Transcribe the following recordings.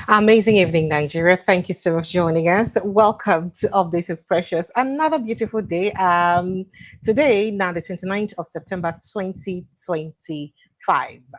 Amazing evening, Nigeria. Thank you so much for joining us. Welcome to Updates with Precious. Another beautiful day. Today, now the 29th of September 2025.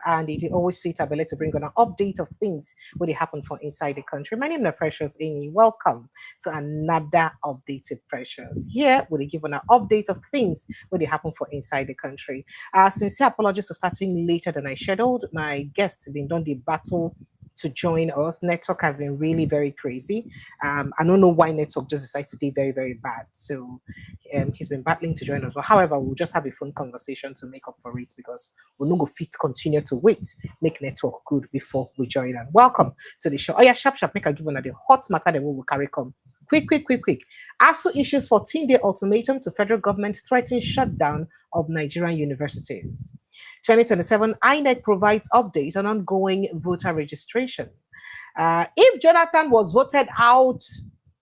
And it is always sweet ability to bring on an update of things when they happen for inside the country. My name is Precious Amy. Welcome to another Update with Precious. Here, we'll give on an update of things when they happen for inside the country. Sincere apologies for starting later than I scheduled. My guests have been done the battle to join us. Network has been really very crazy. I don't know why network just decided to be very, very bad. So he's been battling to join us. But however, we'll just have a phone conversation to make up for it because we're not going to continue to wait, make network good before we join them. Welcome to the show. Oh yeah, sharp, make a give on the hot matter that we will carry come. Quick. ASU issues 14-day ultimatum to federal government threatening shutdown of Nigerian universities. 2027, INEC provides updates on ongoing voter registration. If Jonathan was voted out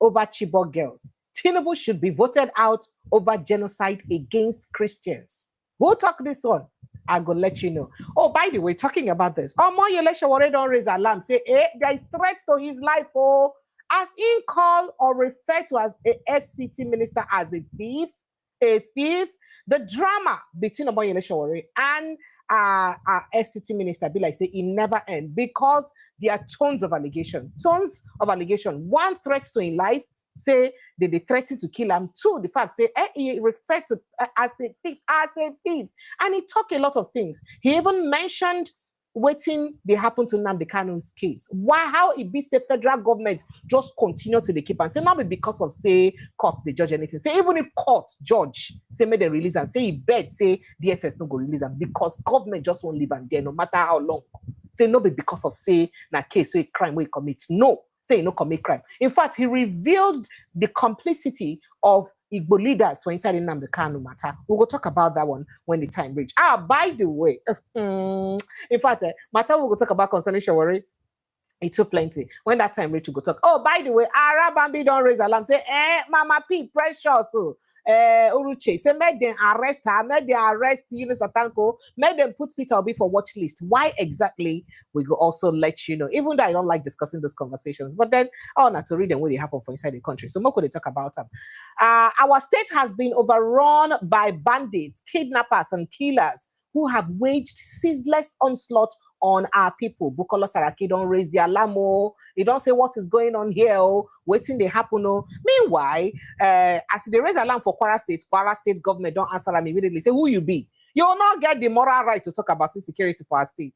over Chibok girls, Tinubu should be voted out over genocide against Christians. We'll talk this one. I'm going to let you know. Oh, by the way, talking about this, Omoyele Sowore don't raise alarm. Say, there is threat to his life. Oh, as in call or refer to as a FCT minister as a thief, the drama between Omoyele Sowore and FCT minister be like say it never end because there are tons of allegation. One, threats to in life, say they threaten to kill him. Two, the fact say he referred to as a thief, and he talked a lot of things. He even mentioned waiting they happen to Nnamdi Kanu's case. Why? How it be say federal government just continue to the keep and say not be because of say court they judge anything. Say even if court judge say may they release and say he bet say DSS no go release and because government just won't leave and there no matter how long. Say no be because of say na case where crime where commit. No, say no commit crime. In fact, he revealed the complicity of Igbo leaders for inside the Nnamdi Kanu matter. We will talk about that one when the time reach. By the way, in fact, matter we will talk about concerning Sowore. It took plenty. When that time reach, we go talk. Oh, by the way, Arabambi don't raise alarm. Say, Mama P, precious. Uruche, say, make them arrest her, make them arrest Yunus Atanko, make them put Peter Obi for watch list. Why exactly? We will also let you know. Even though I don't like discussing those conversations, but then I want to read them when they happen for inside the country. So, more could they talk about them? Our state has been overrun by bandits, kidnappers, and killers who have waged ceaseless onslaught on our people. Bukola Saraki don't raise the alarm. They don't say what is going on here. Waiting they happen. Meanwhile, as they raise alarm for Kwara State government don't answer them immediately. Say who you be. You will not get the moral right to talk about insecurity for our state.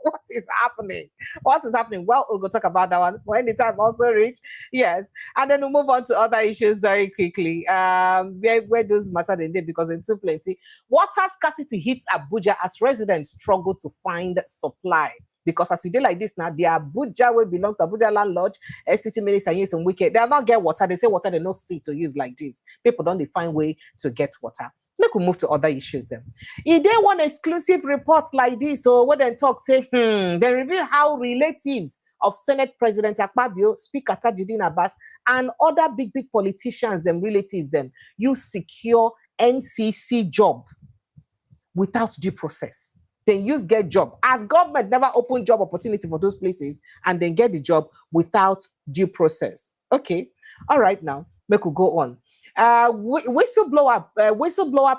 What is happening? What is happening? Well, we'll go talk about that one when the time also reach. Yes. And then we'll move on to other issues very quickly. Where those matter the day because it's too plenty. Water scarcity hits Abuja as residents struggle to find supply. Because as we do like this now, the Abuja will belong to Abuja landlord, city minister Nyesom Wike. They'll not get water. They say water they no see to use like this. People don't find way to get water. Make we move to other issues then. If they want exclusive reports like this, or what then talk say, they reveal how relatives of Senate President Akpabio, Speaker Tajudeen Abbas, and other big politicians, them relatives, them, you secure NCC job without due process. Then use get job. As government never open job opportunity for those places, and then get the job without due process. Okay, all right now, make we go on. Whistleblower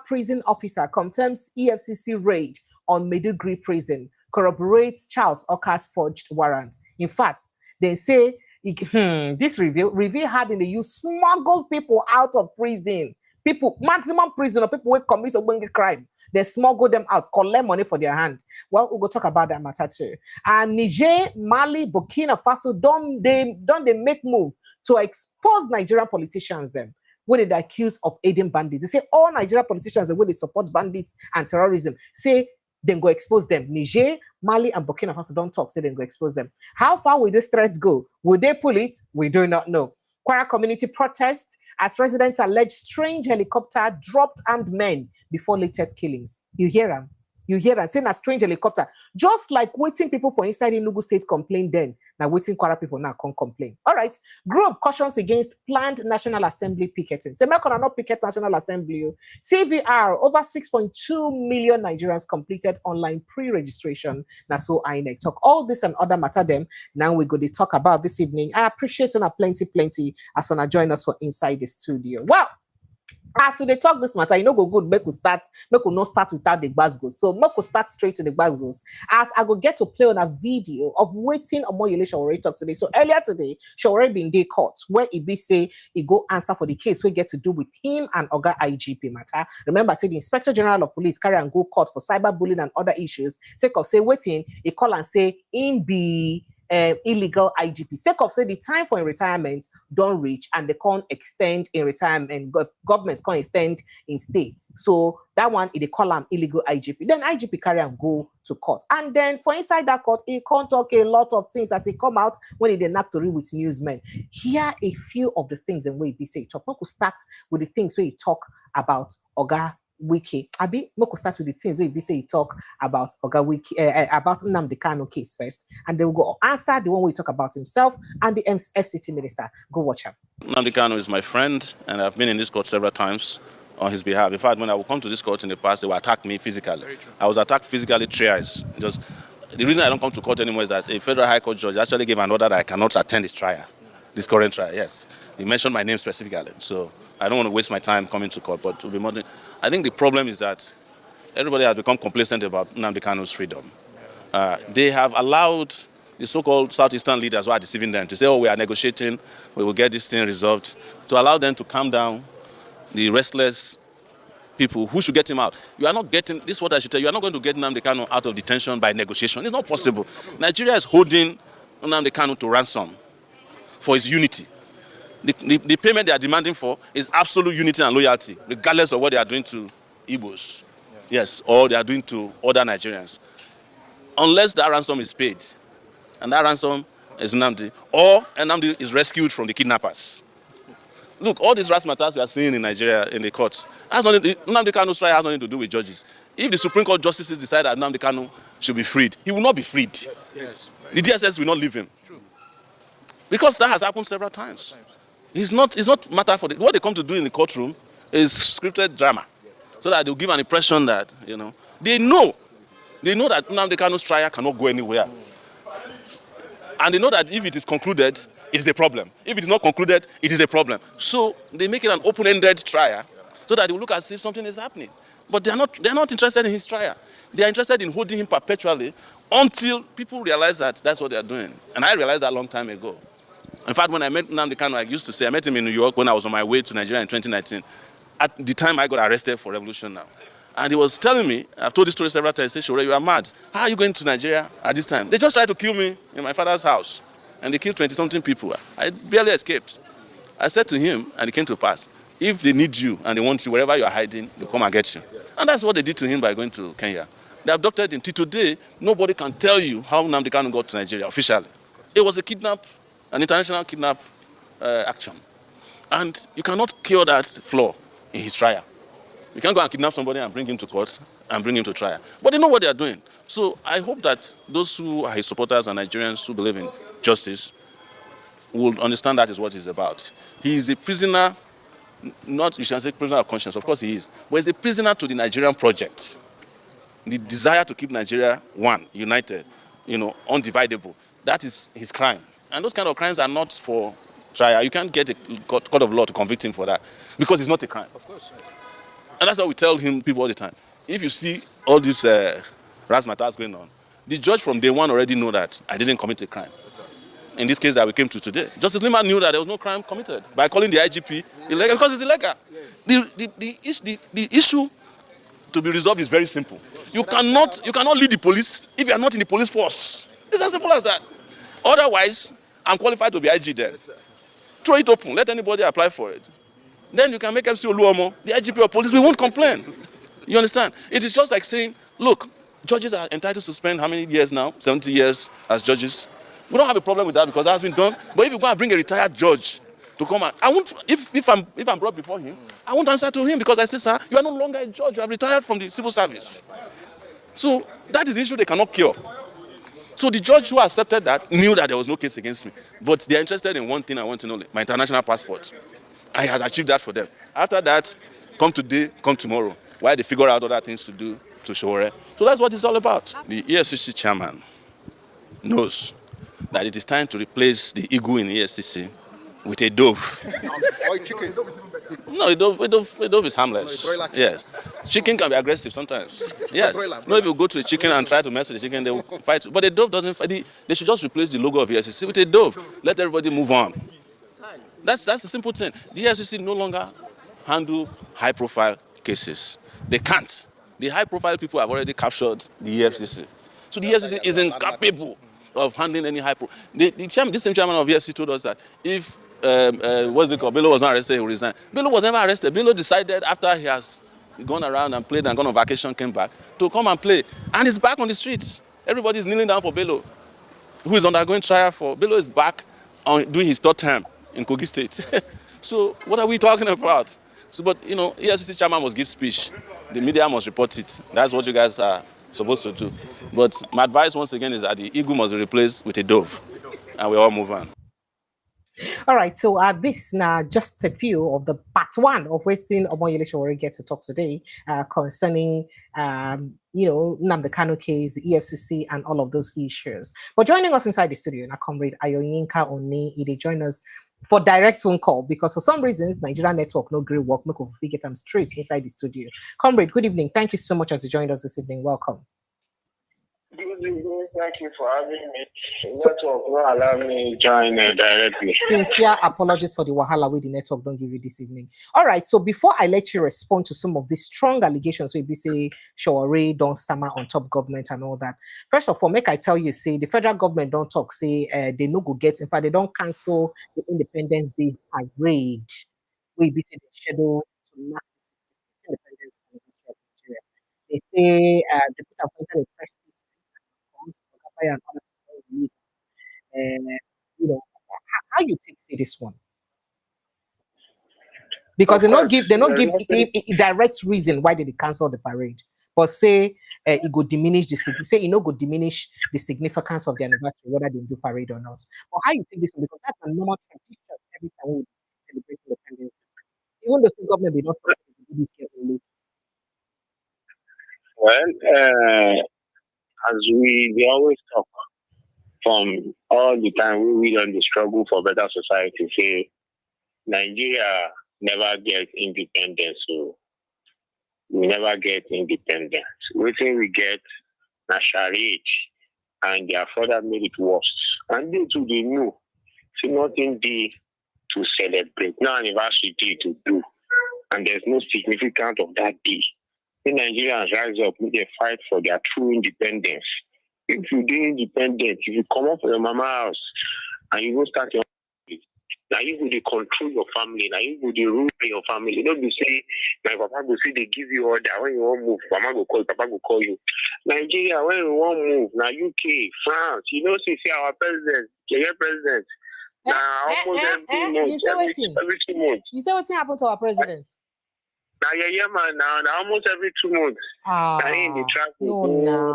prison officer confirms EFCC raid on Maiduguri prison, corroborates Charles Oka's forged warrant. In fact, they say this reveal how they use smuggle people out of prison. People, maximum prison or people who commit a crime, they smuggle them out, collect money for their hand. Well, we'll go talk about that matter too. And Niger, Mali, Burkina Faso, don't they make move to expose Nigerian politicians them when they accused of aiding bandits. They say all Nigerian politicians that when they support bandits and terrorism, say then go expose them. Niger, Mali, and Burkina Faso don't talk, say then go expose them. How far will these threats go? Will they pull it? We do not know. Kwara community protests as residents allege strange helicopter dropped armed men before latest killings. You hear them? You hear and saying a strange helicopter. Just like waiting people for inside Enugu State complain then. Now waiting Kwara people now can't complain. All right. Group cautions against planned National Assembly picketing. Say, not picket National Assembly. CVR, over 6.2 million Nigerians completed online pre-registration. Now so INEC talk all this and other matter them. Now we're going to talk about this evening. I appreciate you plenty as on join us for inside the studio. Wow. As they talk this matter, go good, make we not start without the Glasgow. So make we start straight to the Glasgow. As I go get to play on a video of waiting Omoyele Sowore talk today. So earlier today, Sowore been day court where he be say he go answer for the case we get to do with him and Oga IGP matter. Remember, say the Inspector General of Police carry and go court for cyberbullying and other issues. Sake of say waiting, he call and say in be illegal IGP. Sake of say the time for retirement don't reach and they can't extend in retirement. Government can't extend in stay. So that one, they call him illegal IGP. Then IGP carry and go to court. And then for inside that court, he can't talk a lot of things as he come out when he did not to read with newsmen. Here a few of the things and where he say talk. We could start with the things where he talk about Oga Wike. Abi, we could start with the things where he say he talk about Oga Wike, about Nnamdi Kanu case first, and then we'll go answer the one we talk about himself and the FCT minister. Go watch him. Nnamdi Kanu is my friend, and I've been in this court several times on his behalf. In fact, when I would come to this court in the past, they would attack me physically. I was attacked physically thrice. Just the reason I don't come to court anymore is that a federal high court judge actually gave an order that I cannot attend this trial, this current trial. Yes, he mentioned my name specifically, so I don't want to waste my time coming to court. But to be modern, I think the problem is that everybody has become complacent about Nnamdi Kanu's freedom. They have allowed the so-called Southeastern leaders who are deceiving them to say, oh, we are negotiating, we will get this thing resolved, to allow them to calm down the restless people who should get him out. You are not getting, this is what I should tell you, you are not going to get Nnamdi Kanu out of detention by negotiation. It's not possible. Nigeria is holding Nnamdi Kanu to ransom for his unity. The payment they are demanding for is absolute unity and loyalty, regardless of what they are doing to Igbos, yes, or they are doing to other Nigerians. Unless that ransom is paid, and that ransom is Nnamdi, or Nnamdi is rescued from the kidnappers. Look, all these razzmatazz we are seeing in Nigeria in the courts, Nnamdi Kanu's trial has nothing to do with judges. If the Supreme Court justices decide that Nnamdi Kanu should be freed, he will not be freed. Yes. The DSS will not leave him. True. Because that has happened several times. It's not matter for what they come to do in the courtroom is scripted drama, so that they'll give an impression that they know that Nnamdi Kanu's trial cannot go anywhere, and they know that if it is concluded, it's a problem. If it is not concluded, it is a problem. So they make it an open-ended trial, so that they will look as if something is happening. But they are not interested in his trial. They are interested in holding him perpetually until people realize that that's what they are doing. And I realized that a long time ago. In fact, when I met Nnamdi Kanu, I used to say, I met him in New York when I was on my way to Nigeria in 2019. At the time I got arrested for revolution now. And he was telling me, I've told this story several times, he said, Sowore, you are mad. How are you going to Nigeria at this time? They just tried to kill me in my father's house. And they killed 20-something people. I barely escaped. I said to him, and it came to pass, if they need you and they want you, wherever you are hiding, they'll come and get you. And that's what they did to him by going to Kenya. They abducted him. Till today, nobody can tell you how Nnamdi Kanu got to Nigeria officially. It was an international kidnap action. And you cannot cure that flaw in his trial. You can't go and kidnap somebody and bring him to court and bring him to trial. But they know what they are doing. So I hope that those who are his supporters and Nigerians who believe in justice will understand that is what he's about. He is a prisoner, not, you should say prisoner of conscience, of course he is, but he's a prisoner to the Nigerian project. The desire to keep Nigeria one, united, undividable. That is his crime. And those kind of crimes are not for trial. You can't get a court of law to convict him for that because it's not a crime. Of course. And that's what we tell people all the time. If you see all these razzmatazz going on, the judge from day one already knew that I didn't commit a crime. In this case that we came to today, Justice Lima knew that there was no crime committed by calling the IGP illegal because it's illegal. The issue to be resolved is very simple. You cannot lead the police if you are not in the police force. It's as simple as that. Otherwise, I'm qualified to be IG then. Throw it open. Let anybody apply for it. Then you can make MC Oluomo, the IGP of police. We won't complain. You understand? It is just like saying, look, judges are entitled to spend how many years now? 70 years as judges. We don't have a problem with that because that has been done. But if you go and bring a retired judge to come out, I won't. If I'm brought before him, I won't answer to him because I say, sir, you are no longer a judge. You have retired from the civil service. So that is the issue they cannot cure. So the judge who accepted that knew that there was no case against me. But they're interested in one thing I want to know, my international passport. I had achieved that for them. After that, come today, come tomorrow. Why they figure out other things to do to Sowore. So that's what it's all about. The EFCC chairman knows that it is time to replace the eagle in EFCC with a dove. Or chicken. No, a dove is harmless. No, yes. Chicken can be aggressive sometimes. Yes. No, if you go to a chicken and try to mess with the chicken, they will fight. But a dove doesn't fight. They should just replace the logo of EFCC with a dove. Let everybody move on. That's the simple thing. The EFCC no longer handle high-profile cases. They can't. The high-profile people have already captured the EFCC. So the EFCC is incapable of handling any high-profile. This same chairman of EFCC told us that if what's it called? Bello was not arrested, he would resign. Bello was never arrested. Bello decided after he has gone around and played and gone on vacation, came back to come and play. And he's back on the streets. Everybody's kneeling down for Bello, who is undergoing trial for. Bello is back on doing his third term in Kogi State. So what are we talking about? So, but you know, EFCC chairman must give speech. The media must report it. That's what you guys are supposed to do. But my advice once again is that the eagle must be replaced with a dove, and we all move on. All right, so this now just a few of the part one of waiting Omoyele Sowore get to talk today concerning Nnamdi Kanu case, EFCC, and all of those issues. But joining us inside the studio, now comrade Ayoyinka Oni, they join us for direct phone call because for some reasons Nigerian network no great work, no could get them straight inside the studio. Comrade, good evening. Thank you so much as you joined us this evening. Welcome. Good evening. Thank you for having me. The network will allow me to join directly. Sincere apologies for the wahala with the network don't give you this evening. All right, so before I let you respond to some of these strong allegations we say Sowore don't summer on top government and all that, first of all, make I tell you, say the federal government don't talk, say they no go get, in fact, they don't cancel the Independence Day parade. We be say the schedule to mark the 60th independence anniversary of Nigeria. They say the put appointed a press and other people how you take see this one? Because they not give a direct reason why did they cancel the parade, but say it would diminish the diminish the significance of the anniversary whether they do parade or not. But how you take this one? Because that's a normal tradition every time we celebrate independence. Even the state government will not do this year only. Well, as we always talk from all the time we on the struggle for better society, say Nigeria never get independence, so we never get independence. Waiting we get nationality, and their father made it worse. And they too they know. So nothing day to celebrate, no anniversary day to do. And there's no significance of that day. The Nigerians rise up, they fight for their true independence. If you're independent, if you come up from your mama house and you go start your family, now you will control your family, now you will rule your family. Don't be say, my papa will say they give you order when you want move, mama will call you, papa will call you. Nigeria, when you want move, now UK, France, see our president, your president. Now almost every month, every 2 months. You say what's happened to our president? Now man, now almost every 2 months. No,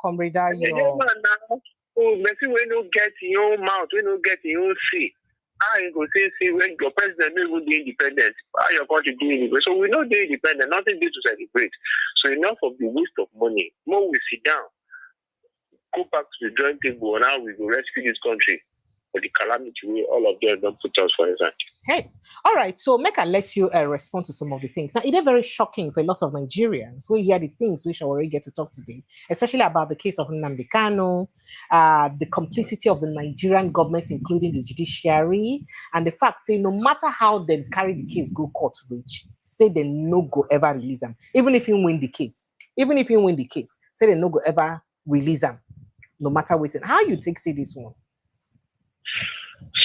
comrade, man, now. Oh, Messi, we no get your own mouth, we no get your own see. I ain't gonna say when your president will be independent. How your country doing it? So we know they're independent, nothing to celebrate. So enough of the waste of money. More we sit down, go back to the drawing table, and now we will rescue this country. The calamity we all of them don't put us for example. Hey, all right. So make I let you respond to some of the things. Now, it is very shocking for a lot of Nigerians. We hear the things we shall already get to talk today, especially about the case of Nnamdi Kanu, the complicity of the Nigerian government, including the judiciary, and the fact say no matter how they carry the case go court reach, say they no go ever release them, even if you win the case. Even if you win the case, say they no go ever release them, no matter what. How you see this one?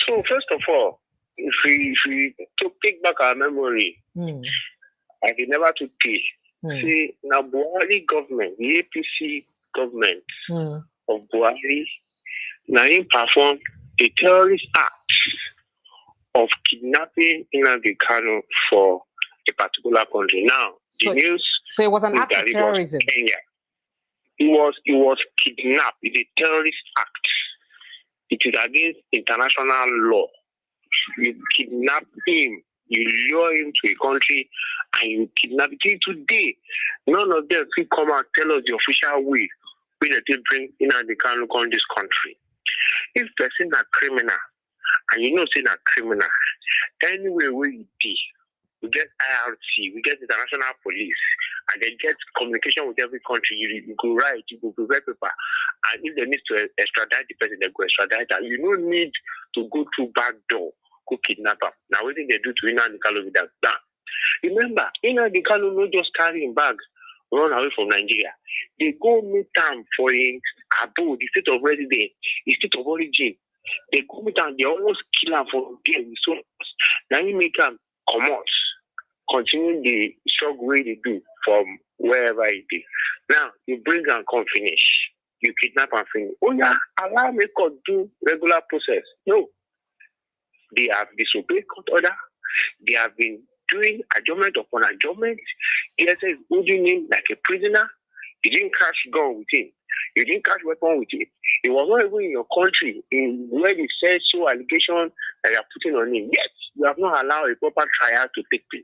So first of all, if we take back our memory, I did never to pay. See now Buhari government, the APC government of Buhari, now he performed a terrorist act of kidnapping Nnamdi Kanu for a particular country. Now the news. So it was an act of terrorism. Kenya. He was kidnapped. It's a terrorist act. It is against international law. You kidnap him, you lure him to a country, and you kidnap him. Today, none of them will come and tell us the official way when they bring Nnamdi Kanu come this country. If person a criminal, and you know say a criminal, anywhere where you be, we get IRT, we get international police, and they get communication with every country. You go write, you go prepare paper, and if they need to extradite the person, they go extradite. And you don't need to go through back door, go kidnap him. Now what did they do to Nnamdi Kanu with that? Remember, Nnamdi Kanu not just carry him bag, run away from Nigeria. They go meet him for in Abu, the state of residence, the state of origin. They go meet him, they almost kill him for there. So now you make him come out, continue the struggle way they do from wherever it is. Now you bring and come finish. You kidnap and finish. Oh yeah, allow me to do regular process. No. They have disobeyed court order. They have been doing adjournment upon adjournment. DSS is holding him like a prisoner. You didn't catch gun with him. You didn't catch weapon with him. It was not even in your country in where the sexual allegation that you are putting on him. Yet you have not allowed a proper trial to take place.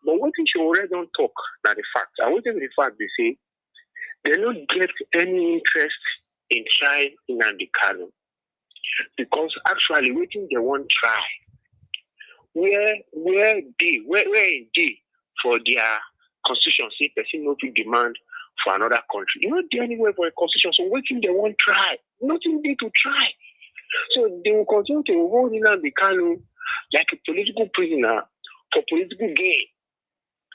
But what if you already don't talk now the facts? And what if the fact they say they don't get any interest in trying Nnamdi Kanu? Because actually waiting they won't try. Where they for their constitution say person not to demand for another country. You not there anywhere for a constitution, so waiting they won't try. Nothing there to try. So they will continue to hold Nnamdi Kanu like a political prisoner for political gain.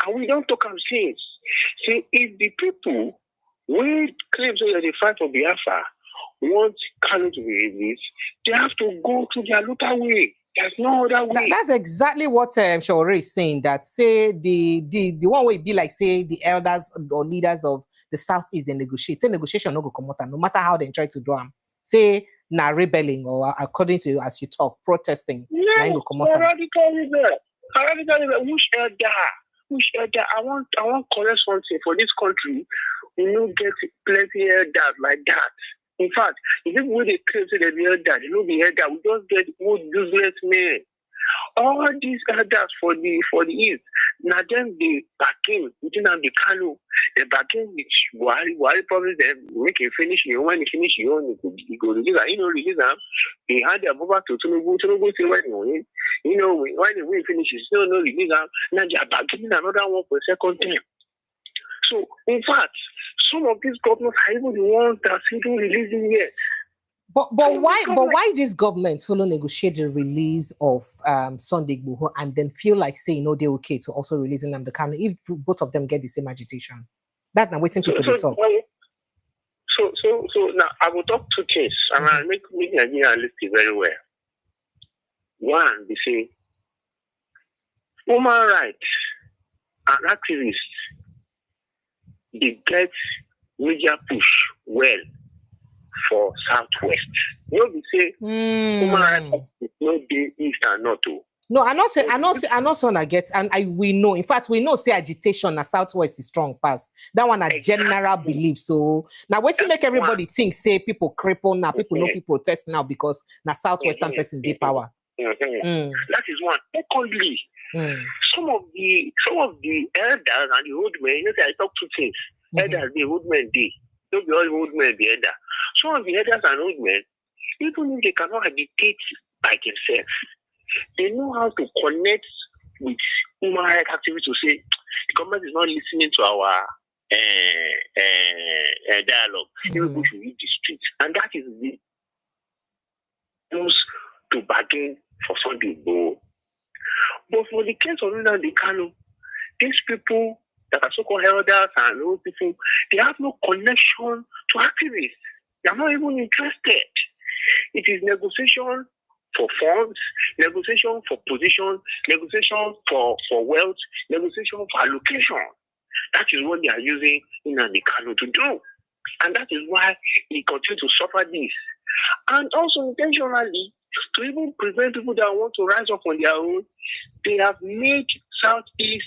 And we don't talk about things. See, if the people will claim that they fight for Biafra want Kanu to be released, they have to go to their local way. There's no other way. That's exactly what Sowore is saying. That say the one way be like say the elders or leaders of the Southeast they negotiate. Say negotiation no go come out, no matter how they try to do them. Say na rebelling or according to as you talk protesting. Yes, radically there. Which elder? I want correct something for this country. We don't get plenty elders like that. In fact, if people they claim say they be elder, they don't be elder. We just get old useless men. All these elders for the East, now them they bargain within the Kanu, they bargain with Buhari probably they make it finish. When he finish, you go release. Release them. He had their brother to go say when when we finish, still no release them. Now they are bargaining another one for a second time. So, in fact, some of these governments are even the ones that are still releasing yet. But why these governments follow negotiate the release of Sunday Igboho and then feel like saying no, they're okay to also releasing Nnamdi Kanu if both of them get the same agitation? That's now waiting people to talk. So now I will talk two things and I'll make Nigeria list it very well. One, they say human rights and activists they get media push well for Southwest. You know, we say human rights no be east and not to. No, I not son I get, and we know. In fact, we know say agitation na Southwest is strong pass. That one a general belief. So now what's to make everybody think say people cripple now, people know people protest now because na Southwestern person they power. That is one. Secondly, some of the elders and the old men, you know, I talk two things. Elders, the old men, they don't be all old men, the elder. Some of the elders and old men, even if they cannot agitate by themselves, they know how to connect with human rights activists to say the government is not listening to our dialogue. People should read the streets, and that is the use to bargain for Sunday Igboho. But for the case of Nnamdi Kanu, these people that are so-called elders and old people, they have no connection to activists. They are not even interested. It is negotiation for funds, negotiation for position, negotiation for wealth, negotiation for allocation. That is what they are using Nnamdi Kanu to do. And that is why he continues to suffer this. And also intentionally, to even prevent people that want to rise up on their own, they have made Southeast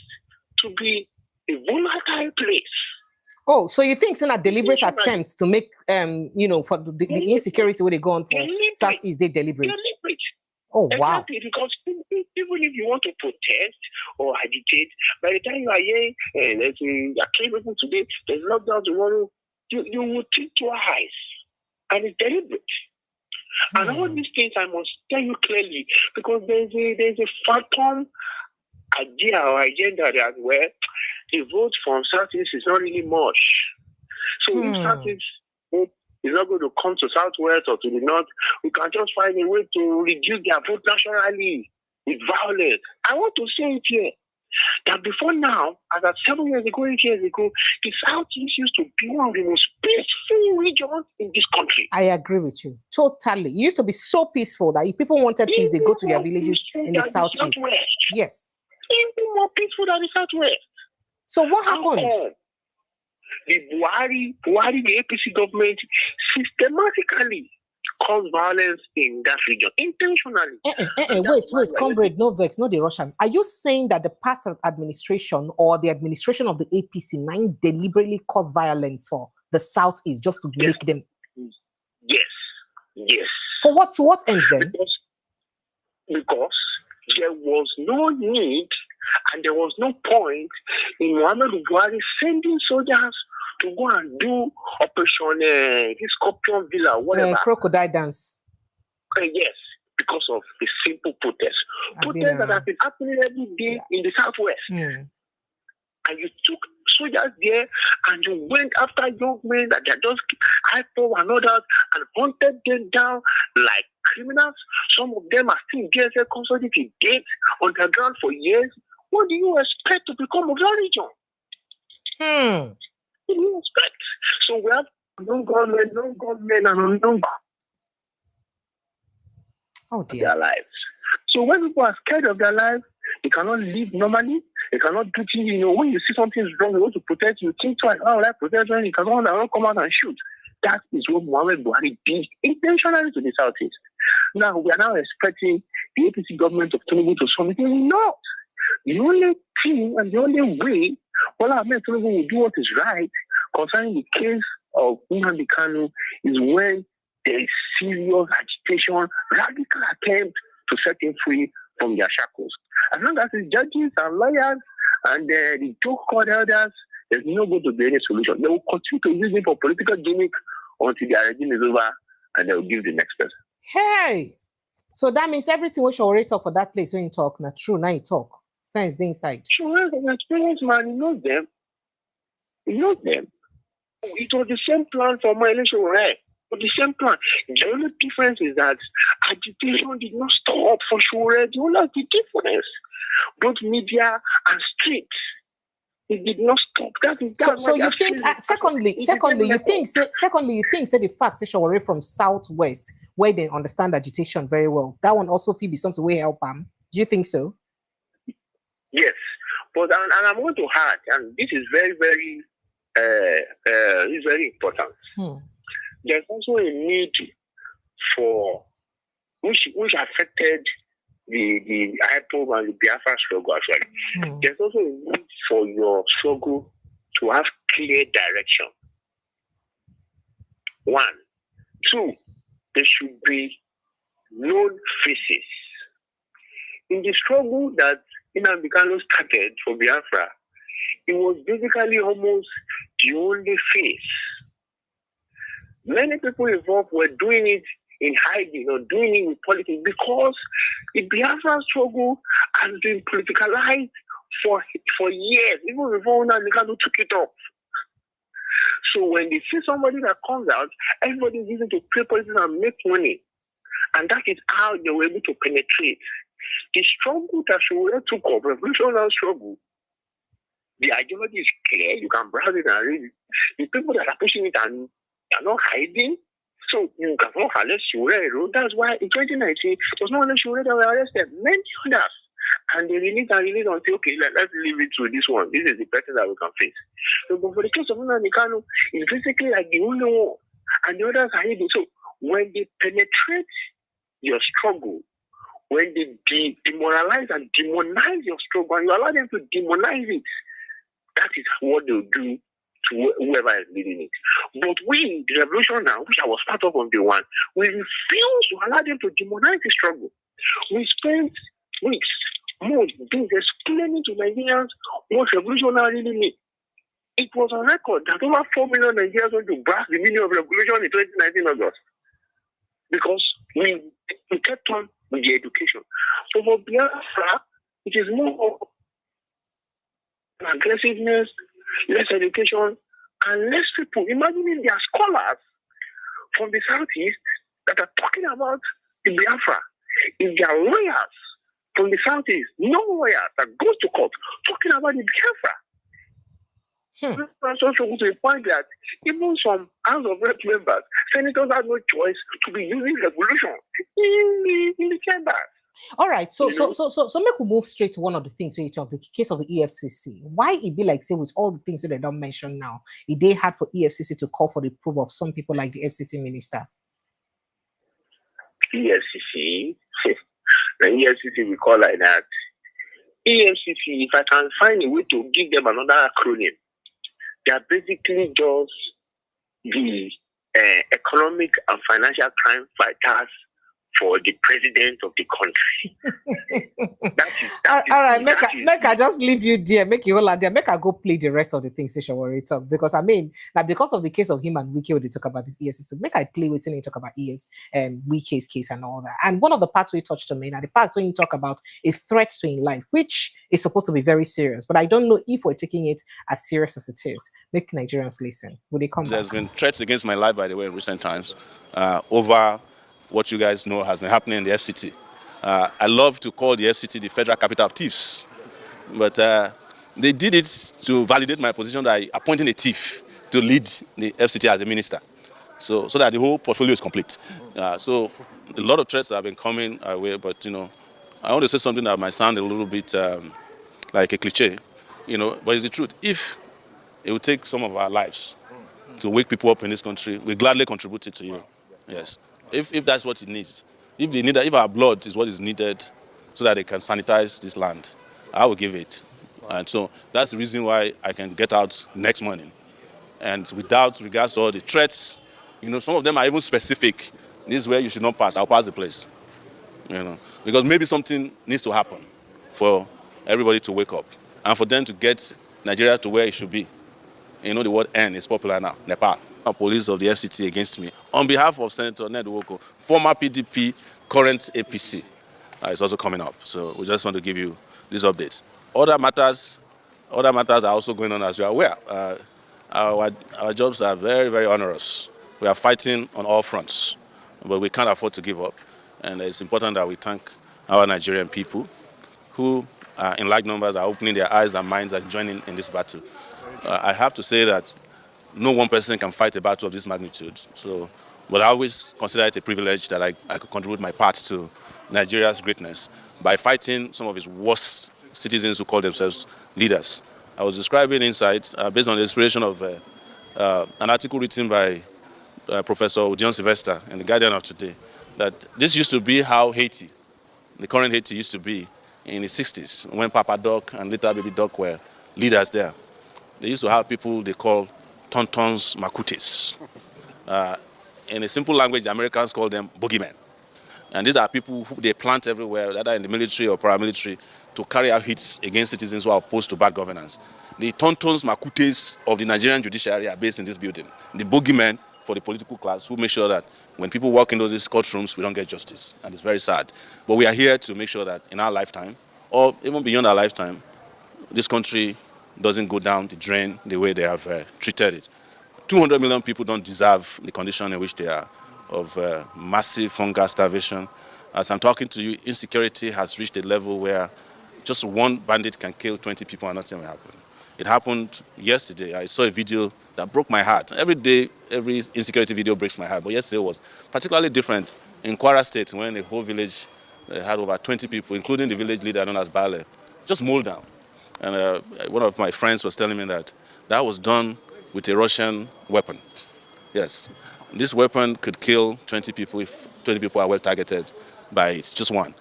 to be a volatile place. Oh, so you think it's a deliberate attempt to make, for the insecurity where they go on for Southeast, they deliberate? Deliberate. Oh, wow. Exactly, because even if you want to protest or agitate, by the time you are here, there's people today, there's lockdown tomorrow, you will think twice. And it's deliberate. And all these things I must tell you clearly, because there's a phantom idea or agenda that where the vote from Southeast is not really much. So if Southeast is not going to come to Southwest or to the North, we can just find a way to reduce their vote nationally with violence. I want to say it here, that before now, as at 7 years ago, 8 years ago, the Southeast used to be one of the most peaceful regions in this country. I agree with you. Totally. It used to be so peaceful that if people wanted peace, they go to their villages in the Southeast. Yes. Even more peaceful than the Southwest. So what happened? The Buhari, the APC government systematically caused violence in that region intentionally. Wait, comrade, no vex, no the Russian. Are you saying that the past administration or the administration of the APC deliberately caused violence for the Southeast just to make them? Yes. For what? To what end then? Because there was no need and there was no point in Muhammad Buhari sending soldiers to go and do Operation Scorpion Villa, whatever. Crocodile dance. Yes, because of the simple protest. Protests that have been happening every day in the Southwest. And you took soldiers there and you went after young men that they just IPOB and others and hunted them down like criminals. Some of them are still in DSL consulting gates underground for years. What do you expect to become of that region? What do you expect? So we have no government, and unknown their lives. So when people are scared of their lives, they cannot live normally. They cannot do things. When you see something is wrong, you want to protect, you think twice. Oh, like protection, you cannot come out and shoot. That is what Muhammad Buhari did intentionally to the Southeast. Now, we are now expecting the APC government of Tinubu to something. No. The only thing and the only way Bola Ahmed Tinubu will do what is right concerning the case of Nnamdi Kanu is when there is serious agitation, radical attempt to set him free from their shackles. As long as the judges and lawyers and the so-called elders, there's no going to be any solution. They will continue to use it for political gimmick until their regime is over and they will give the next person. Hey! So that means everything we should already talk for that place when you talk, not true, now you talk. Science the inside. Sure, an experienced man, he knows them. It was the same plan for Omoyele Sowore. The same plan. The only difference is that agitation did not stop for Sowore. The only difference, both media and streets, it did not stop. So you think? Secondly, you think the fact that Sowore from Southwest, where they understand agitation very well, that one also feel be something way help them. Do you think so? Yes, but and I'm going to add, and this is very, very, it's very important. There's also a need for which affected the IPOB and the Biafra struggle actually. There's also a need for your struggle to have clear direction. 1, 2, there should be known faces. In the struggle that Nnamdi Kanu started for Biafra, it was basically almost the only face. Many people involved were doing it in hiding or doing it with politics because the Biafra struggle has been politicalized for years, even before Nnamdi Kanu took it off. So when they see somebody that comes out, everybody is using to play politics and make money. And that is how they were able to penetrate. The struggle that Sowore took up, revolutionary struggle, the ideology is clear, you can browse it and read it. The people that are pushing it are not hiding, so you cannot arrest Sowore. That's why in 2019, it was not only Sowore that were arrested, many others. And they release and say, okay, let's leave it to this one. This is the person that we can face. So, but for the case of Nnamdi Kanu, it's basically like the only one, and the others are hiding. So when they penetrate your struggle, when they demoralize and demonize your struggle, and you allow them to demonize it, that is what they'll do to whoever is leading it. But we in the revolution now, which I was part of on day one, we refuse to allow them to demonize the struggle. We spent weeks, months, days explaining to Nigerians what revolution really means. It was on record that over 4 million Nigerians went to grasp the meaning of revolution in 2019 August. Because we kept on with the education. So for Biafra, it is more aggressiveness, less education, and less people. Imagine there are scholars from the southeast that are talking about the Biafra. If there are lawyers from the southeast, no lawyers that goes to court talking about the Biafra. Also to the point that even some House of Rep members, senators have no choice to be using revolution in the chambers. All right, so make we move straight to one of the things we talk, the case of the EFCC. Why it be like say with all the things that they don't mention now, it they had for EFCC to call for the proof of some people like the FCT minister? EFCC, the EFCC we call like that. EFCC, if I can find a way to give them another acronym, they are basically just the economic and financial crime fighters for the president of the country. All right, make I just leave you there, make you hold on there, make I go play the rest of the things Aisha already talk, because I mean, like because of the case of him and Wike, when they talk about this EFCC, make I play with and talk about Wike's case and all that. And one of the parts we touched on, now the part when you talk about a threat to in life, which is supposed to be very serious, but I don't know if we're taking it as serious as it is. Make Nigerians listen. Will they come back? There's been threats against my life, by the way, in recent times, over what you guys know has been happening in the FCT. I love to call the FCT the federal capital of thieves, but they did it to validate my position that I appointing a thief to lead the FCT as a minister, so that the whole portfolio is complete. So a lot of threats have been coming our way, but I want to say something that might sound a little bit like a cliche, but it's the truth. If it would take some of our lives to wake people up in this country, we gladly contribute it to you. Yes. If that's what it needs, if our blood is what is needed so that they can sanitize this land, I will give it. And so that's the reason why I can get out next morning. And without regards to all the threats, some of them are even specific. This is where you should not pass. I'll pass the place. Because maybe something needs to happen for everybody to wake up and for them to get Nigeria to where it should be. The word N is popular now, Nepal. Police of the FCT against me. On behalf of Senator Nnamdi Kanu, former PDP, current APC, it's also coming up. So we just want to give you these updates. Other matters are also going on, as you are aware. Our jobs are very, very onerous. We are fighting on all fronts, but we can't afford to give up. And it's important that we thank our Nigerian people who, in large numbers, are opening their eyes and minds and joining in this battle. I have to say that no one person can fight a battle of this magnitude. But I always consider it a privilege that I could contribute my part to Nigeria's greatness by fighting some of its worst citizens who call themselves leaders. I was describing insights based on the inspiration of an article written by Professor Odion Sylvester in the Guardian of today, that this used to be how Haiti, the current Haiti, used to be in the 60s, when Papa Doc and later Baby Doc were leaders there. They used to have people they call tontons makutes. In a simple language, the Americans call them boogeymen. And these are people who they plant everywhere, whether in the military or paramilitary, to carry out hits against citizens who are opposed to bad governance. The tontons makutes of the Nigerian judiciary are based in this building. The boogeymen for the political class who make sure that when people walk into these courtrooms, we don't get justice. And it's very sad. But we are here to make sure that in our lifetime, or even beyond our lifetime, this country doesn't go down the drain the way they have treated it. 200 million people don't deserve the condition in which they are, of massive hunger, starvation. As I'm talking to you, insecurity has reached a level where just one bandit can kill 20 people and nothing will happen. It happened yesterday. I saw a video that broke my heart. Every day, every insecurity video breaks my heart, but yesterday was particularly different in Kwara State, when a whole village had over 20 people, including the village leader known as Bale, just mowed down. And one of my friends was telling me that that was done with a Russian weapon. Yes, this weapon could kill 20 people if 20 people are well targeted by just one.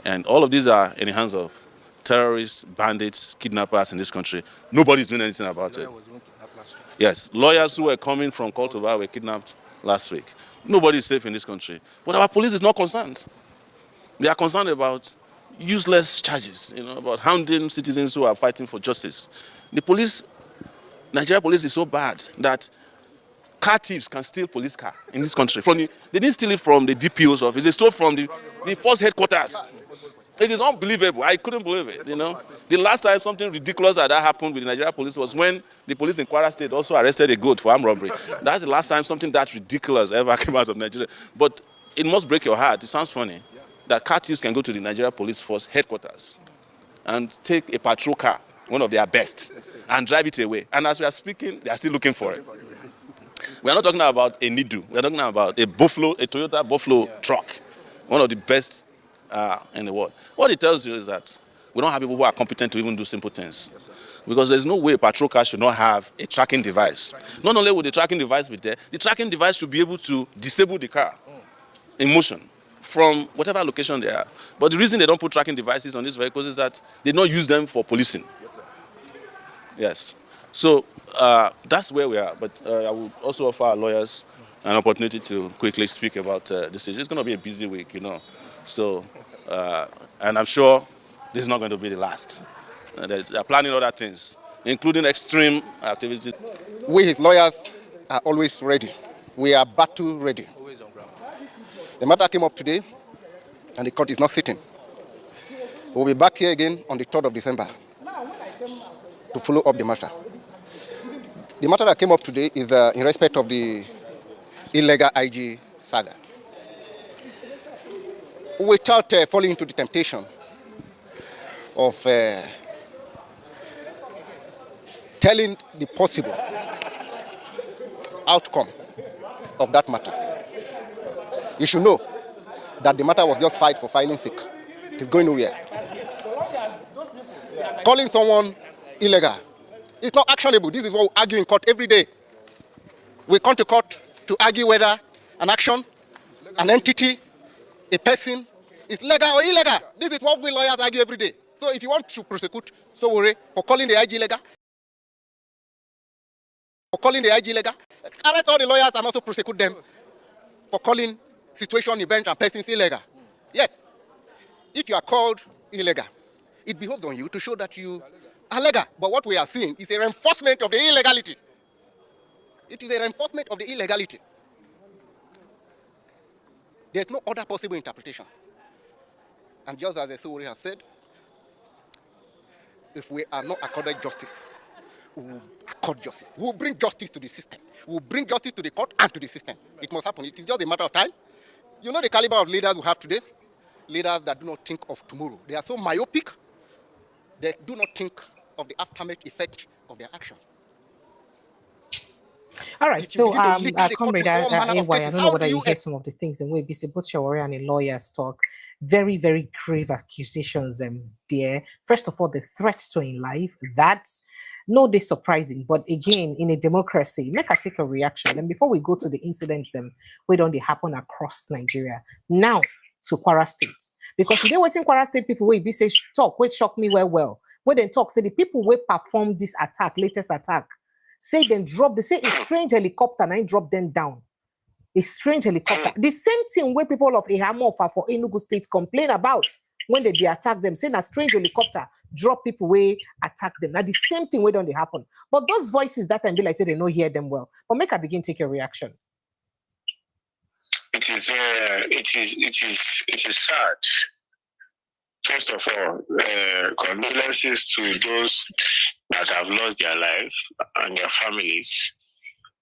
And all of these are in the hands of terrorists, bandits, kidnappers in this country. Nobody's doing anything about it. Yes, lawyers who were coming from Cultivar were kidnapped last week. Nobody is safe in this country. But our police is not concerned. They are concerned about useless charges, about hounding citizens who are fighting for justice. The police, Nigeria police is so bad that car thieves can steal police car in this country. They didn't steal it from the DPO's office, they stole from the force headquarters. It is unbelievable. I couldn't believe it, The last time something ridiculous like that happened with the Nigeria police was when the police in Kwara State also arrested a goat for armed robbery. That's the last time something that ridiculous ever came out of Nigeria. But it must break your heart. It sounds funny that car thieves can go to the Nigeria Police Force headquarters and take a patrol car, one of their best, and drive it away. And as we are speaking, they are still looking for it. We are not talking about a Nidu. We are talking about a Toyota Buffalo truck, one of the best in the world. What it tells you is that we don't have people who are competent to even do simple things. Because there's no way a patrol car should not have a tracking device. Not only would the tracking device be there, the tracking device should be able to disable the car in motion from whatever location they are. But the reason they don't put tracking devices on these vehicles is that they don't use them for policing. Yes. So that's where we are. But I would also offer our lawyers an opportunity to quickly speak about this issue. It's going to be a busy week, So, and I'm sure this is not going to be the last. They're planning other things, including extreme activities. We, his lawyers, are always ready. We are battle ready. Always on ground. The matter came up today, and the court is not sitting. We'll be back here again on the 3rd of December to follow up the matter. The matter that came up today is in respect of the illegal IG saga. Without falling into the temptation of telling the possible outcome of that matter, you should know that the matter was just filed for filing sake. It is going nowhere. Calling someone illegal is not actionable. This is what we argue in court every day. We come to court to argue whether an action, an entity, a person is legal or illegal. This is what we lawyers argue every day. So if you want to prosecute Sowore for calling the IG illegal, arrest all the lawyers and also prosecute them for calling situation, event, and persons illegal. Yes. If you are called illegal, it behoves on you to show that you are legal. But what we are seeing is a reinforcement of the illegality. It is a reinforcement of the illegality. There's no other possible interpretation. And just as Sowore has said, if we are not accorded justice, we will accord justice. We will bring justice to the system. We will bring justice to the court and to the system. It must happen. It is just a matter of time. You know the caliber of leaders we have today? Leaders that do not think of tomorrow. They are so myopic, they do not think of the aftermath effect of their actions. All right, so comrade AY, I don't know whether you heard some of the things and we be both Sowore and the lawyers talk. Very, very grave accusations there. First of all, the threat to in life, that's no day surprising, but again, in a democracy, make I take a reaction. And before we go to the incidents, where don't they happen across Nigeria? Now to Kwara State. Because today waiting Kwara State people will be say talk, which shock me well. When they talk, say the people will perform this attack, latest attack, say then drop, they say a strange helicopter and I drop them down. A strange helicopter. The same thing where people of Ehamofa for Enugu State complain about when they attack them, saying a strange helicopter drop people where attack them. Now the same thing where don't they happen. But those voices that time be like say they don't hear them well. But make I begin take your reaction. It is sad. First of all, condolences to those that have lost their life and their families.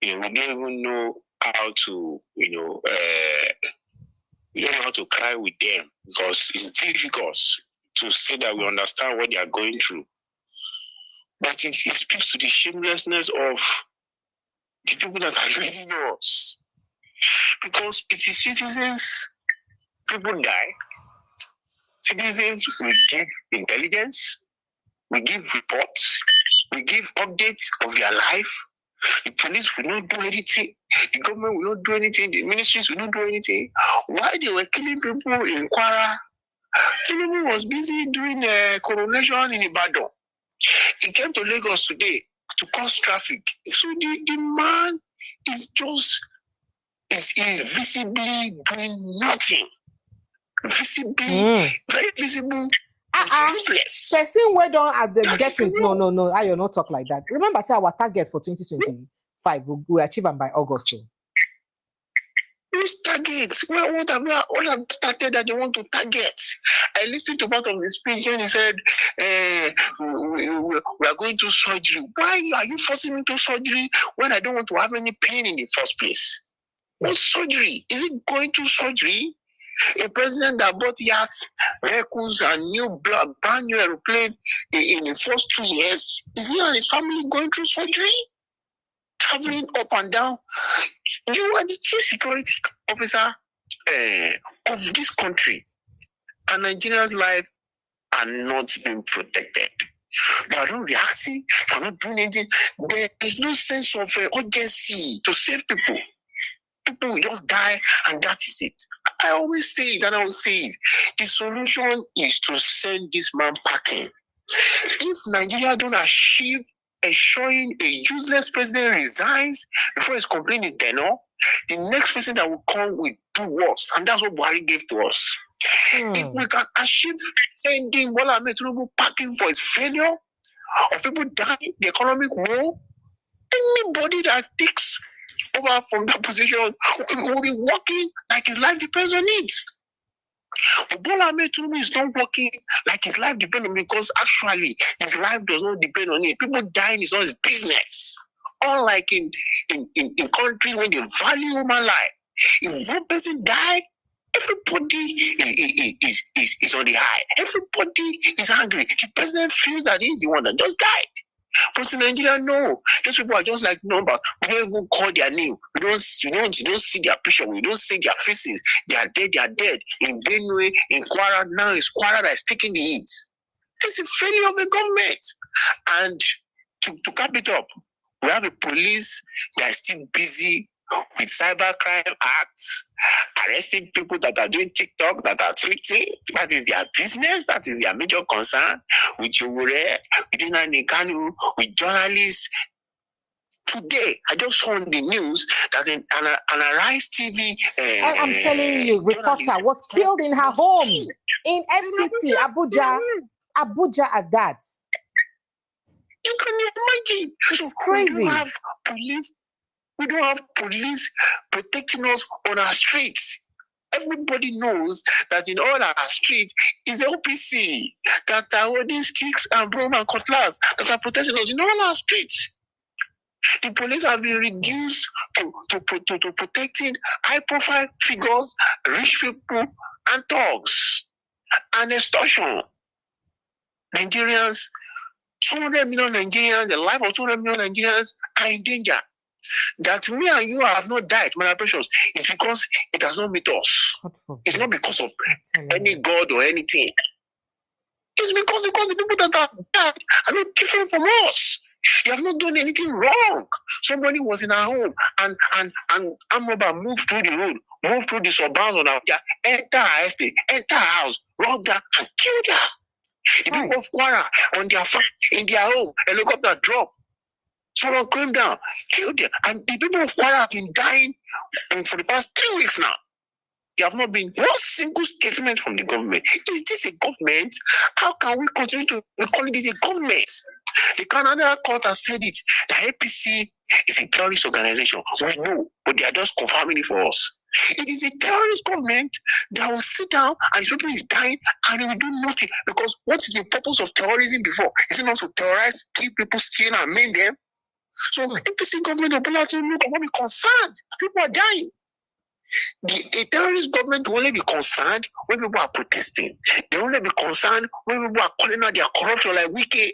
We don't even know how to, we don't know how to cry with them because it's difficult to say that we understand what they are going through. But it speaks to the shamelessness of the people that are leading us. Because it is citizens, people die. Citizens will give intelligence, we give reports, we give updates of their life. The police will not do anything, the government will not do anything, the ministries will not do anything. While they were killing people in Kwara, Tinubu was busy doing a coronation in Ibadan. He came to Lagos today to cause traffic. So the man is just is visibly doing nothing. Visibly, very visible, useless. Person where don't at the getting no, I will not talk like that. Remember, say our target for 2025 we achieve them by August. Whose target? Well, what have started that they want to target? I listened to part of the speech and he said, we are going to surgery. Why are you forcing me to surgery when I don't want to have any pain in the first place? What surgery? Is it going to surgery? A president that bought yachts, vehicles, and brand new aeroplane in the first 2 years, is he and his family going through surgery? Traveling up and down. You are the chief security officer of this country, and Nigerians' life are not being protected. They are not reacting, they are not doing anything. There is no sense of urgency to save people. People will just die, and that is it. I always say it, and I will say it. The solution is to send this man packing. If Nigeria don't achieve ensuring a useless president resigns before his complaining is tenure, the next person that will come will do worse. And that's what Buhari gave to us. If we can achieve sending Bola Ahmed Tinubu packing for his failure, or people dying, the economic war, anybody that takes over from that position will be working like his life depends on it. But Bola Ahmed Tinubu is not working like his life depends on it, because actually his life does not depend on it. People dying is not his business. Unlike in countries when they value human life, if one person dies, everybody is on the high. Everybody is angry. The president feels that he's the one that just died. But in Nigeria, no. Those people are just like numbers. We don't even call their name. We don't see their picture. We don't see their faces. They are dead. They are dead. In Benue, in Kwara, now it's Kwara that is taking the hit. It's a failure of the government. And to cap it up, we have a police that is still busy with cybercrime acts, arresting people that are doing TikTok, that are tweeting. That is their business. That is their major concern. With Sowore, with Nnamdi Kanu, with journalists. Today, I just saw on the news that an Arise TV... I'm telling you, reporter was killed in her home in FCT, Abuja at that. You can imagine. It's crazy. We don't have police protecting us on our streets. Everybody knows that in all our streets is OPC that are holding sticks and broom and cutlass that are protecting us in all our streets. The police have been reduced to protecting high-profile figures, rich people, and thugs, and extortion. Nigerians, 200 million Nigerians, the life of 200 million Nigerians are in danger. That me and you have not died, my precious, it's because it has not met us. It's not because of any God or anything. It's because the people that are died are not different from us. You have not done anything wrong. Somebody was in our home and Amroba moved through the road, moved through the suburbs on Abuja, enter our estate, enter our house, robbed her and killed her. The people of Kwara on their farm, in their home, helicopter drop. Someone came down, killed them. And the people of Kwara have been dying for the past 3 weeks now. There have not been one single statement from the government. Is this a government? How can we continue to call this a government? The Canada court has said it. The APC is a terrorist organization. We know, but they are just confirming it for us. It is a terrorist government that will sit down and the people is dying and they will do nothing. Because what is the purpose of terrorism before? Is it not to terrorize, kill people, steal and maim them? So APC government of Bola Tinubu cannot be concerned. People are dying. The terrorist government will only be concerned when people are protesting. They will only be concerned when people are calling out their corruption like Wike,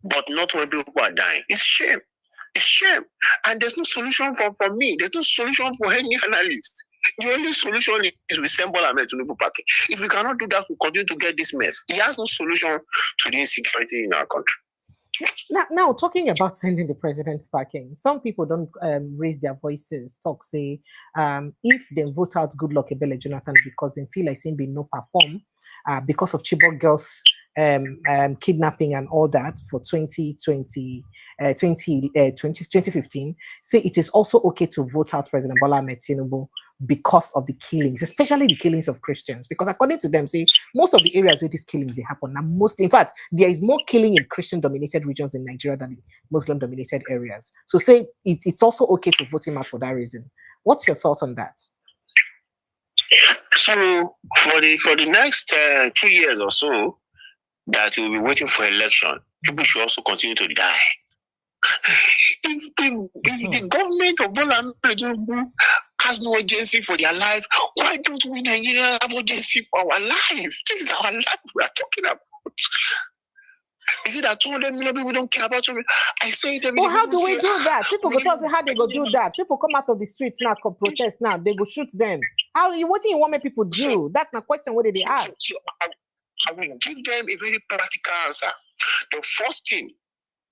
but not when people are dying. It's shame. It's shame. And there's no solution for me. There's no solution for any analyst. The only solution is we send Bola Ahmed Tinubu package. If we cannot do that, we continue to get this mess. He has no solution to the insecurity in our country. Now, talking about sending the president packing, some people don't raise their voices, say, if they vote out Goodluck Ebele Jonathan because they feel like saying be no perform because of Chibok girls kidnapping and all that for 2015, say it is also okay to vote out President Bola Ahmed Tinubu because of the killings, especially the killings of Christians. Because according to them, say most of the areas where these killings they happen, now mostly, in fact, there is more killing in Christian-dominated regions in Nigeria than the Muslim-dominated areas. So say it's also okay to vote him out for that reason. What's your thought on that? So for the next 2 years or so that we'll be waiting for election, people should also continue to die. If the government of Bola Ahmed Tinubu has no urgency for their life, why don't we Nigerians have urgency for our life? This is our life we are talking about. Is it that 200 million people don't care about you? I say it every day. Well, how do we do that? People go tell us how they go do that. People come out of the streets now, go protest now, they go shoot them. What do you want people do? That's my question. What did they ask? I will give them a very practical answer. The first thing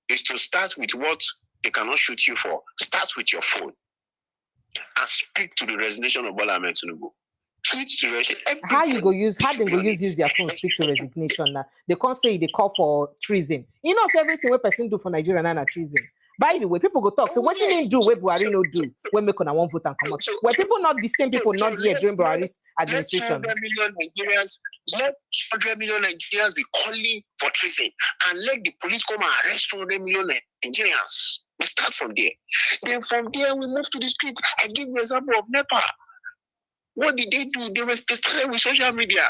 is to start with what they cannot shoot you for. Start with your phone and speak to the resignation of Bola Ahmed Tinubu. How they go use their phone speak to resignation now? They can't say they call for treason. You know, everything what person do for Nigeria now treason. By the way, people go talk. So what do you do? What Buhari no do? When make on one vote and come out. Where people not the same people not here during Buhari's administration. Let 100 million Nigerians be calling for treason and let the police come and arrest 200 million Nigerians. We start from there. Then from there we move to the street. I give you an example of Nepal. What did they do? They started with social media.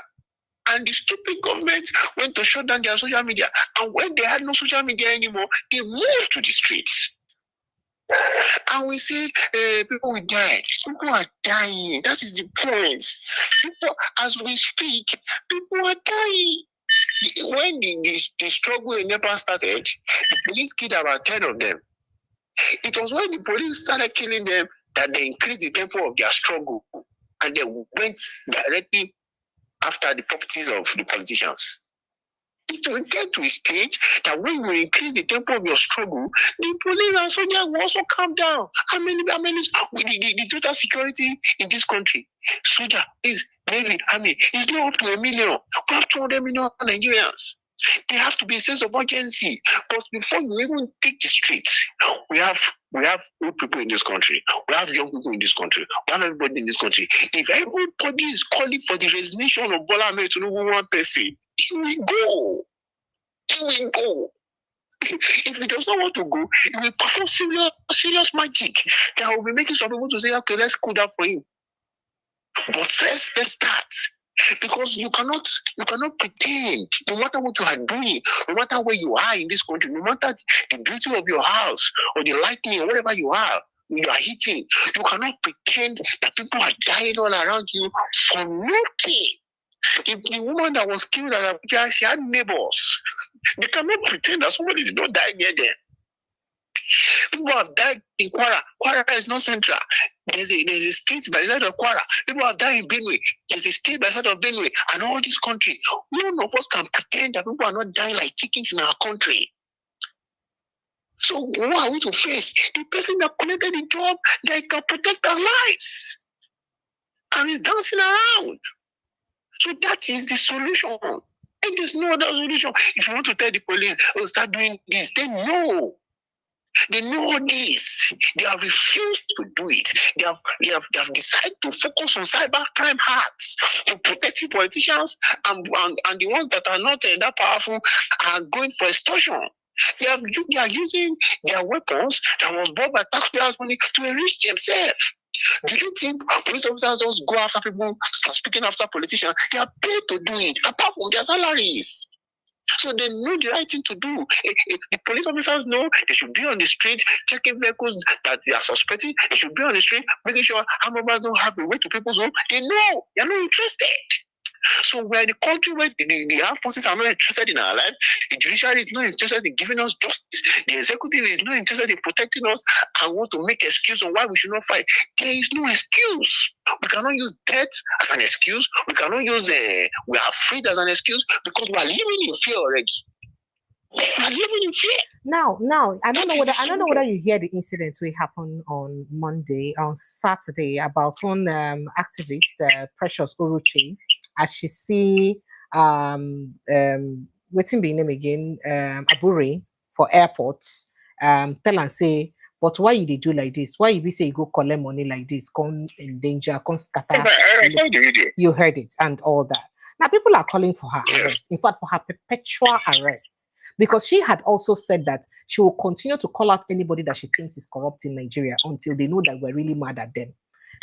And the stupid government went to shut down their social media. And when they had no social media anymore, they moved to the streets. And we see people will die. People are dying. That is the point. People, as we speak, people are dying. When the struggle in Nepal started, the police killed about 10 of them. It was when the police started killing them that they increased the tempo of their struggle. And they went directly after the properties of the politicians. It will get to a stage that when you increase the tempo of your struggle, the police and soldiers will also calm down. The total security in this country, soldier, Navy, Army, is not up to 1 million. We have 200 million Nigerians. There has to be a sense of urgency. But before you even take the streets, we have old people in this country. We have young people in this country. We have everybody in this country. If everybody is calling for the resignation of Bola Ahmed Tinubu one person, he will go. He will go. If he does not want to go, he will perform serious magic that will be making some people to say, okay, let's cool down for him. But first, let's start. Because you cannot pretend, no matter what you are doing, no matter where you are in this country, no matter the beauty of your house or the lighting or whatever you are hitting, you cannot pretend that people are dying all around you for nothing. The woman that was killed at Abuja, she had neighbors. They cannot pretend that somebody did not die near them. People have died in Kwara. Kwara is not central. There's a state by the side of Kwara. People have died in Benue. There's a state by the side of Benue. And all this country, none of us can pretend that people are not dying like chickens in our country. So who are we to face? The person that collected the job that can protect our lives. And is dancing around. So that is the solution. And there's no other solution. If you want to tell the police, oh, start doing this, then no. They know this. They have refused to do it. They have decided to focus on cyber crime acts to protecting politicians and the ones that are not that powerful are going for extortion. They are using their weapons that was bought by taxpayers' money to enrich themselves. Do you think police officers just go after people speaking after politicians? They are paid to do it, apart from their salaries. So they know the right thing to do. The police officers know they should be on the street checking vehicles that they are suspecting. They should be on the street making sure armed don't have a way to people's home. They know they are not interested. So we're in a country where the armed forces are not interested in our life. The judiciary is not interested in giving us justice. The executive is not interested in protecting us and want to make excuse on why we should not fight. There is no excuse. We cannot use death as an excuse. We cannot use we are afraid as an excuse because we are living in fear already. We are living in fear. Now, I don't know whether you hear the incident we happened on Saturday about one activist, Precious Uruchi, as she see waiting be name again, Aburi for airports, tell and say, but why you dey do like this? Why you be say you go collect money like this, come in danger, come scatter? I saw the video. You heard it and all that. Now people are calling for her Yes. arrest. In fact, for her perpetual arrest, because she had also said that she will continue to call out anybody that she thinks is corrupt in Nigeria until they know that we're really mad at them.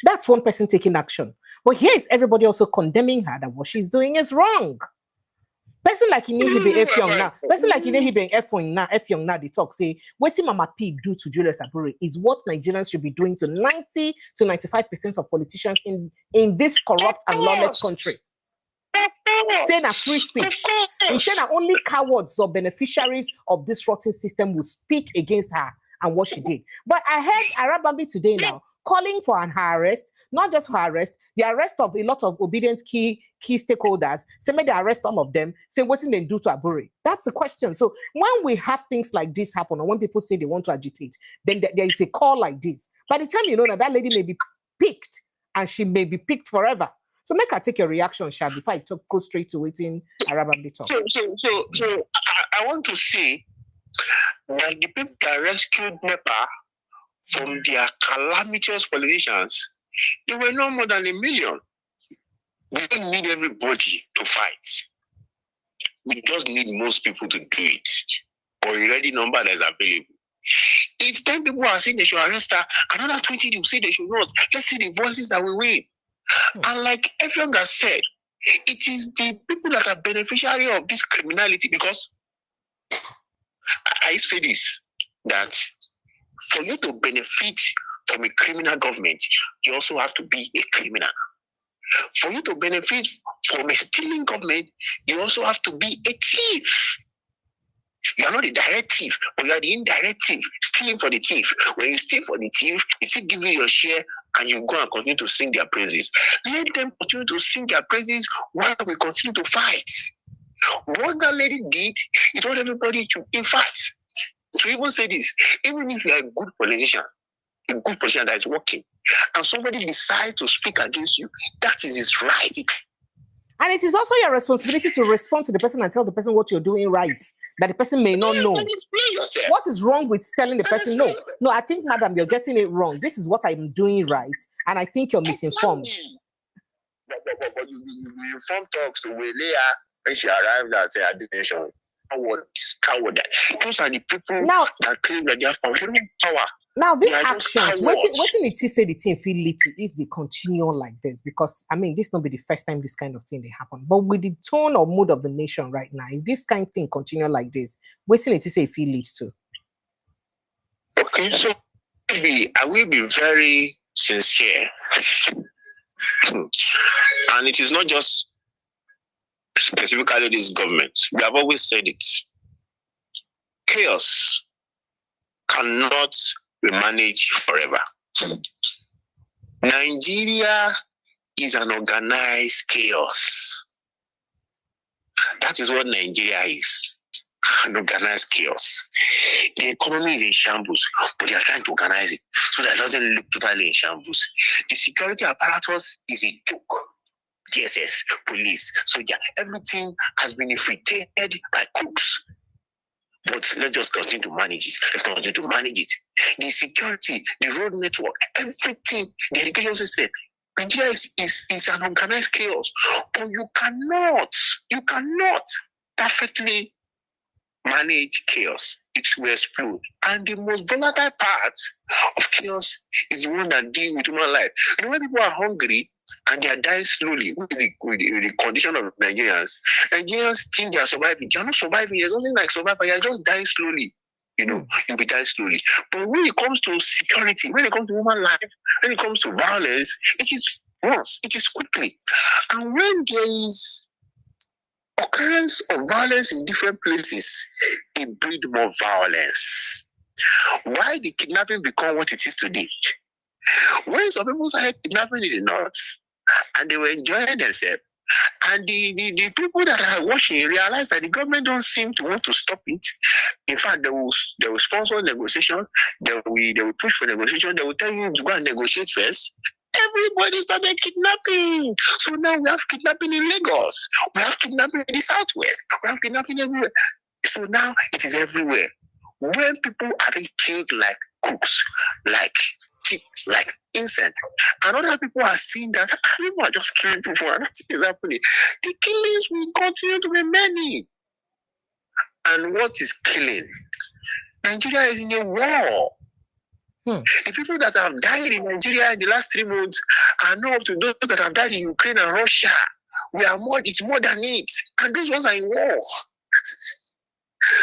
That's one person taking action. But here is everybody also condemning her that what she's doing is wrong. Person like Inehibe F Young now, person like Inehibe F Young now, they talk say, what Mama P do to Julius Abure is what Nigerians should be doing to 90 to 95% of politicians in this corrupt and lawless country. Saying a free speech. And saying that only cowards or beneficiaries of this rotten system will speak against her and what she did. But I heard Arabambi today now calling for her arrest, not just her arrest, the arrest of a lot of obedience key stakeholders. Say, may they arrest all of them. Say, what's they do to Abure? That's the question. So when we have things like this happen, or when people say they want to agitate, then there is a call like this. By the time you know that lady may be picked, and she may be picked forever. So make her take your reaction, Sha, before I go straight to waiting Arabambi talk. So I want to say that the people that rescued NEPA from their calamitous politicians, they were no more than 1 million. We don't need everybody to fight. We just need most people to do it. Or already number that is available. If 10 people are saying they should arrest her, another 20 will say they should not. Let's see the voices that will win. And like everyone has said, it is the people that are beneficiary of this criminality, because I say this, that for you to benefit from a criminal government, you also have to be a criminal. For you to benefit from a stealing government, you also have to be a thief. You are not a direct thief, but you are the indirect thief, stealing for the thief. When you steal for the thief, you still give you your share and you go and continue to sing their praises. Let them continue to sing their praises while we continue to fight. What that lady did is what everybody should, in fact, to even say this, even if you are a good politician that is working, and somebody decides to speak against you, that is his right. And it is also your responsibility to respond to the person and tell the person what you're doing right, that the person may not know. What is wrong with telling the person, no, I think, madam, you're getting it wrong. This is what I'm doing right, and I think you're misinformed. But you informed talks to Leah when she arrived at her detention. Coward. Those are the people now, that claim that they have power. They don't have power. Now, these actions, what it is say the thing feel lead to if they continue like this? Because, I mean, this not be the first time this kind of thing they happen. But with the tone or mood of the nation right now, if this kind of thing continue like this, what it is say feel leads to? Okay, so I will be very sincere. And it is not just specifically this government. We have always said it. Chaos cannot be managed forever. Nigeria is an organized chaos. That is what Nigeria is. An organized chaos. The economy is in shambles, but they are trying to organize it so that it doesn't look totally in shambles. The security apparatus is a joke. DSS, police, soldier, everything has been infiltrated by crooks. But let's just continue to manage it. Let's continue to manage it. The security, the road network, everything, the education system. Nigeria is an organized chaos. But you cannot perfectly manage chaos. It will explode. And the most volatile part of chaos is the one that deals with human life. You know, when people are hungry and they are dying slowly, with the condition of Nigerians, Nigerians think they are surviving. They are not surviving. There's nothing like surviving. They are just dying slowly. You know, you'll be dying slowly. But when it comes to security, when it comes to human life, when it comes to violence, it is once, it is quickly. And when there is occurrence of violence in different places, it breeds more violence. Why did kidnapping become what it is today? When some people started kidnapping in the north and they were enjoying themselves, and the people that are watching realize that the government don't seem to want to stop it. In fact, they will sponsor negotiation, they will push for negotiation, they will tell you to go and negotiate first. Everybody started kidnapping. So now we have kidnapping in Lagos. We have kidnapping in the Southwest. We have kidnapping everywhere. So now it is everywhere. When people are being killed like cooks, like chicks, like insects, and other people are seeing that people are just killing people and nothing is happening, the killings will continue to be many. And what is killing? Nigeria is in a war. The people that have died in Nigeria in the last 3 months are not up to those that have died in Ukraine and Russia. It's more than it. And those ones are in war.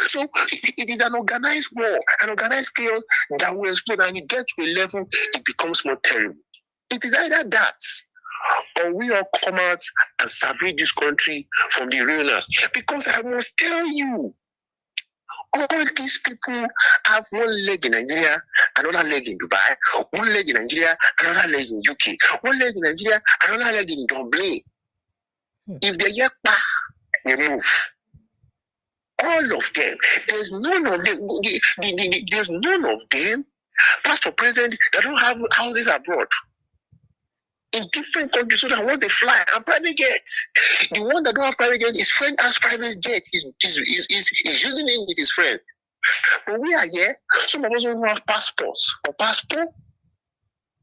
So it is an organized war, an organized chaos that will explode, and it gets to a level, it becomes more terrible. It is either that, or we all come out and salvage this country from the ruiners. Because I must tell you, all these people have one leg in Nigeria, another leg in Dubai, one leg in Nigeria, another leg in UK, one leg in Nigeria, another leg in Dublin. If they hear pa, they move. All of them. There's none of them. There's none of them, past or present, that don't have houses abroad. In different countries, so that once they fly, and private jets. The one that don't have private jet, his friend has private jet. He's using it with his friend. But we are here. Some of us don't have passports or passport.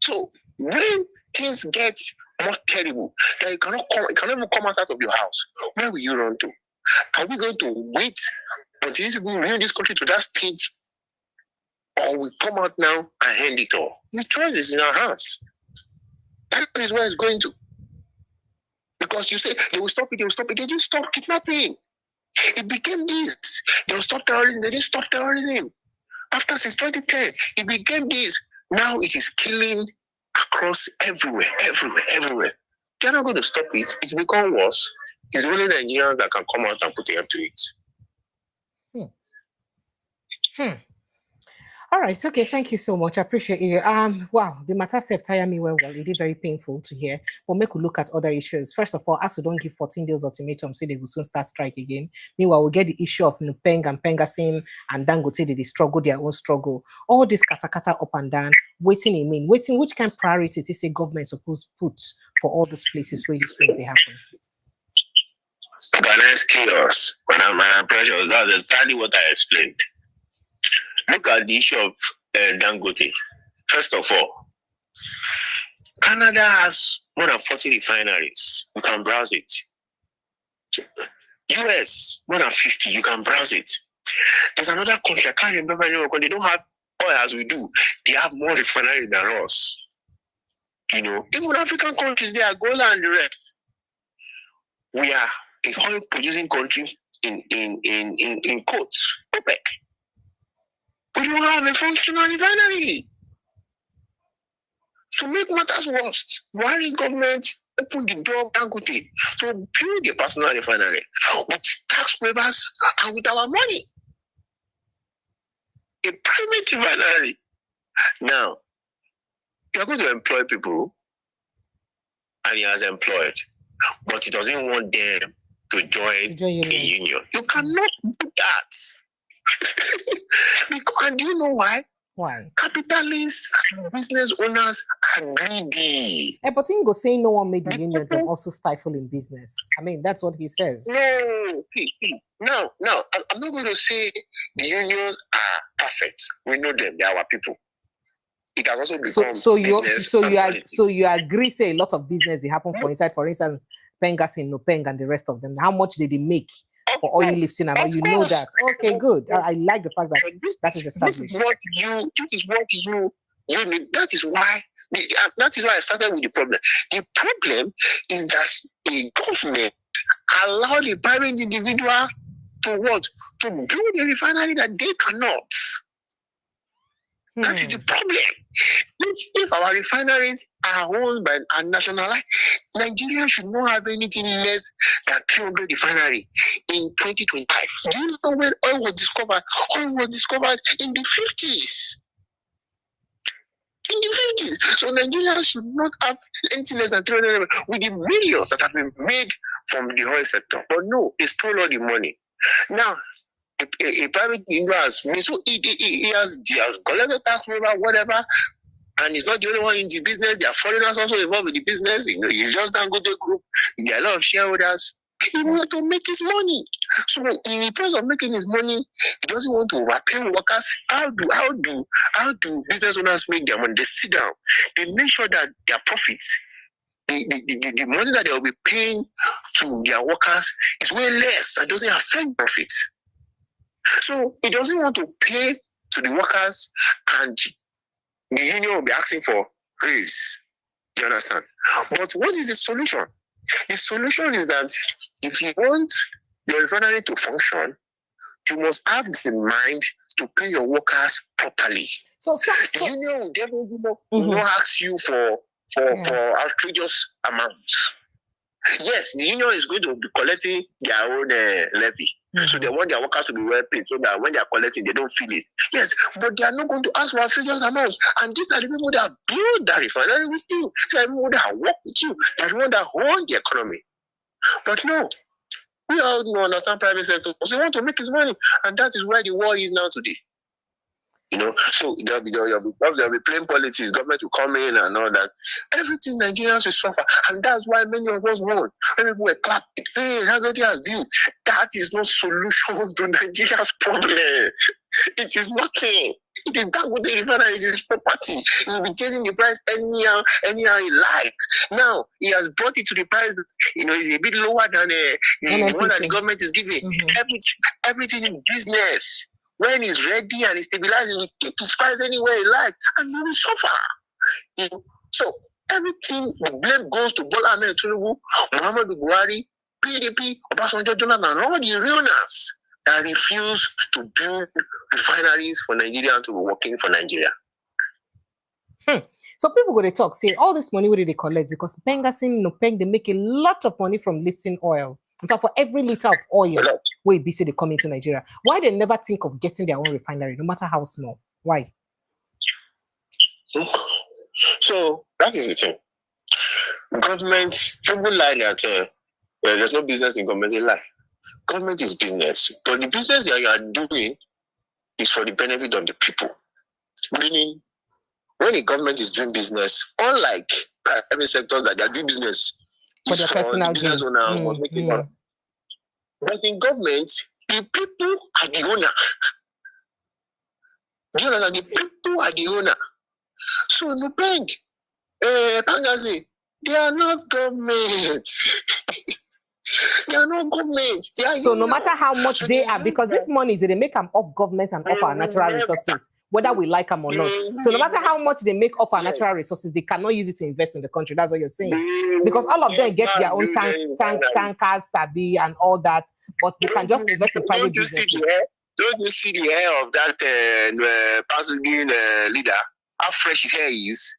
So when things get more terrible, that you cannot even come out of your house, where will you run to? Are we going to wait until these people ruin this country to that stage, or we come out now and hand it all? The choice is in our hands. That is where it's going to. Because you say they will stop it, they didn't stop kidnapping. It became this. They will stop terrorism, they didn't stop terrorism. After since 2010, it became this. Now it is killing across everywhere. They're not going to stop it. It's become worse. It's only the Nigerians that can come out and put an end to it. All right. Okay. Thank you so much. I appreciate you. Wow. The matter self tire me well. It is very painful to hear. But make we look at other issues. First of all, as we don't give 14 days ultimatum, say they will soon start strike again. Meanwhile, we get the issue of Nupeng and Pengasim and Dangote. They struggle their own struggle. All this kata up and down. Waiting. Which kind of priorities is a government supposed to put for all these places where these things they happen? Organized chaos. When I'm under pressure, that's exactly what I explained. Look at the issue of Dangote. First of all, Canada has more than 40 refineries. You can browse it. US, more than 50. You can browse it. There's another country, I can't remember anymore, because they don't have oil as we do. They have more refineries than us. You know, even African countries, they are Angola and the rest. We are a oil producing country in quotes, OPEC. We don't have a functional refinery. To make matters worse, why the government opened the door of Dangote to build a personal refinery with tax waivers and with our money? A private refinery. Now, you're going to employ people, and he has employed, but he doesn't want them to join a union. You cannot do that. And do you know why? Why? Capitalists and business owners are greedy. But Ingo saying no one made the unions and also stifle in business. I mean, that's what he says. No. I'm not going to say the unions are perfect. We know them; they are our people. It has also become so you agree? Say a lot of business they happen for inside. For instance, Pengasin, Nupeng, and the rest of them. How much did they make for oil lifting and all? You know that. Okay, good. I like the fact that that is established. This is what you need. That is why I started with the problem. The problem is that the government allowed the private individual to what? To build a refinery that they cannot. That is the problem. If our refineries are owned by and nationalized, Nigeria should not have anything less than 300 refineries in 2025. Do you know when oil was discovered? Oil was discovered in the 50s. In the 50s. So Nigeria should not have anything less than 300 with the millions that have been made from the oil sector. But no, they stole all the money. Now, a private individual has made, so he has collected tax waiver, whatever, And it's not the only one in the business. There are foreigners also involved with the business. You know, it's just Dangote group. There are a lot of shareholders. He wants to make his money. So in the process of making his money, he doesn't want to overpay workers. How do business owners make their money? They sit down. They make sure that their profits, the money that they will be paying to their workers is way less. That doesn't affect profit. So he doesn't want to pay to the workers, and the union will be asking for raise. You understand? But what is the solution? The solution is that if you want your refinery to function, you must have the mind to pay your workers properly. So the union will definitely not ask you for outrageous amounts. Yes, the union is going to be collecting their own levy. So they want their workers to be well paid so that when they are collecting, they don't feel it. Yes, but they are not going to ask for outrageous amounts. And these are the people that build that refinery with you. These are the people that work with you. They are the ones that own the economy. But no, we all don't understand private sector. So they want to make his money. And that is where the war is now today. You know, so there'll be plain politics, government will come in and all that. Everything Nigerians will suffer. And that's why many of us won. Many people were clapping. Hey, Dangote has built. That is no solution to Nigeria's problem. It is nothing. It is Dangote refinery, it is property. He will be changing the price anyhow he likes. Now, he has brought it to the price that, you know, is a bit lower than the one that the government is giving. Everything in business. When he's ready and he's stabilized, he will take his price anywhere he likes, and he will suffer. You know? So everything, the blame goes to Bola Ahmed Tinubu, Muhammadu Buhari, PDP, Obasanjo, Jonathan, and all the realness that refuse to build refineries for Nigeria and to be working for Nigeria. So people go to talk, say all this money where they collect because Pengasin, Nopeng, they make a lot of money from lifting oil. In fact, for every liter of oil, where they say they come into Nigeria, why they never think of getting their own refinery, no matter how small? Why? So that is the thing. Government, people lie that there's no business in government. They lie. Government is business, but the business that you are doing is for the benefit of the people. Meaning, when the government is doing business, unlike private sectors that they are doing business for their personal business gains. owner, but in government, the people are the owner. Do you understand? The people are the owner. So Nupeng, Pangazi, they are not government. They are not government. So no matter how much they are, because this money is they make them off government and off our natural resources, whether we like them or not. So no matter how much they make off our natural resources, they cannot use it to invest in the country. That's what you're saying. Because all of them get their own tankers, Sabi, and all that, but they can just invest in private businesses. Don't you see the hair of that Pasadena leader? How fresh his hair is?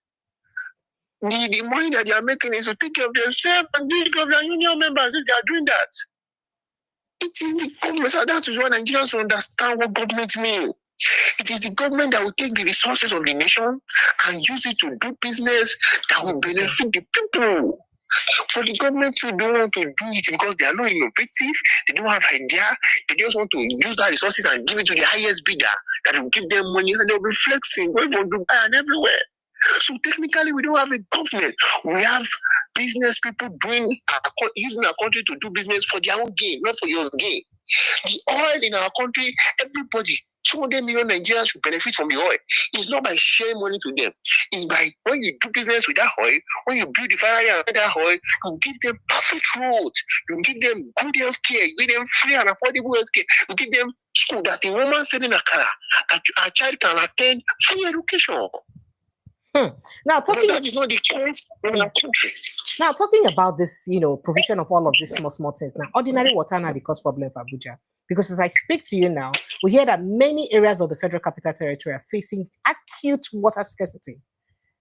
The money that they are making is to take care of themselves and take care of their union members if they are doing that. It is the government. So that is why Nigerians understand what government means. It is the government that will take the resources of the nation and use it to do business that will benefit the people. For the government to don't want to do it because they are not innovative, they don't have idea, they just want to use that resources and give it to the highest bidder that will give them money and they'll be flexing, going from Dubai and everywhere. So technically, we don't have a government. We have business people using our country to do business for their own gain, not for your gain. The oil in our country, everybody, 200 million Nigerians should benefit from the oil. It's not by sharing money to them. It's by when you do business with that oil, when you build the refinery and that oil, you give them perfect roads, you give them good health care, you give them free and affordable health care, you give them school that the woman selling a car, a child can attend free education. Now talking, that is not the case in our country. Now talking about this, provision of all of these small things. Now, ordinary water now the cause problem for Abuja. Because as I speak to you now, we hear that many areas of the Federal Capital Territory are facing acute water scarcity.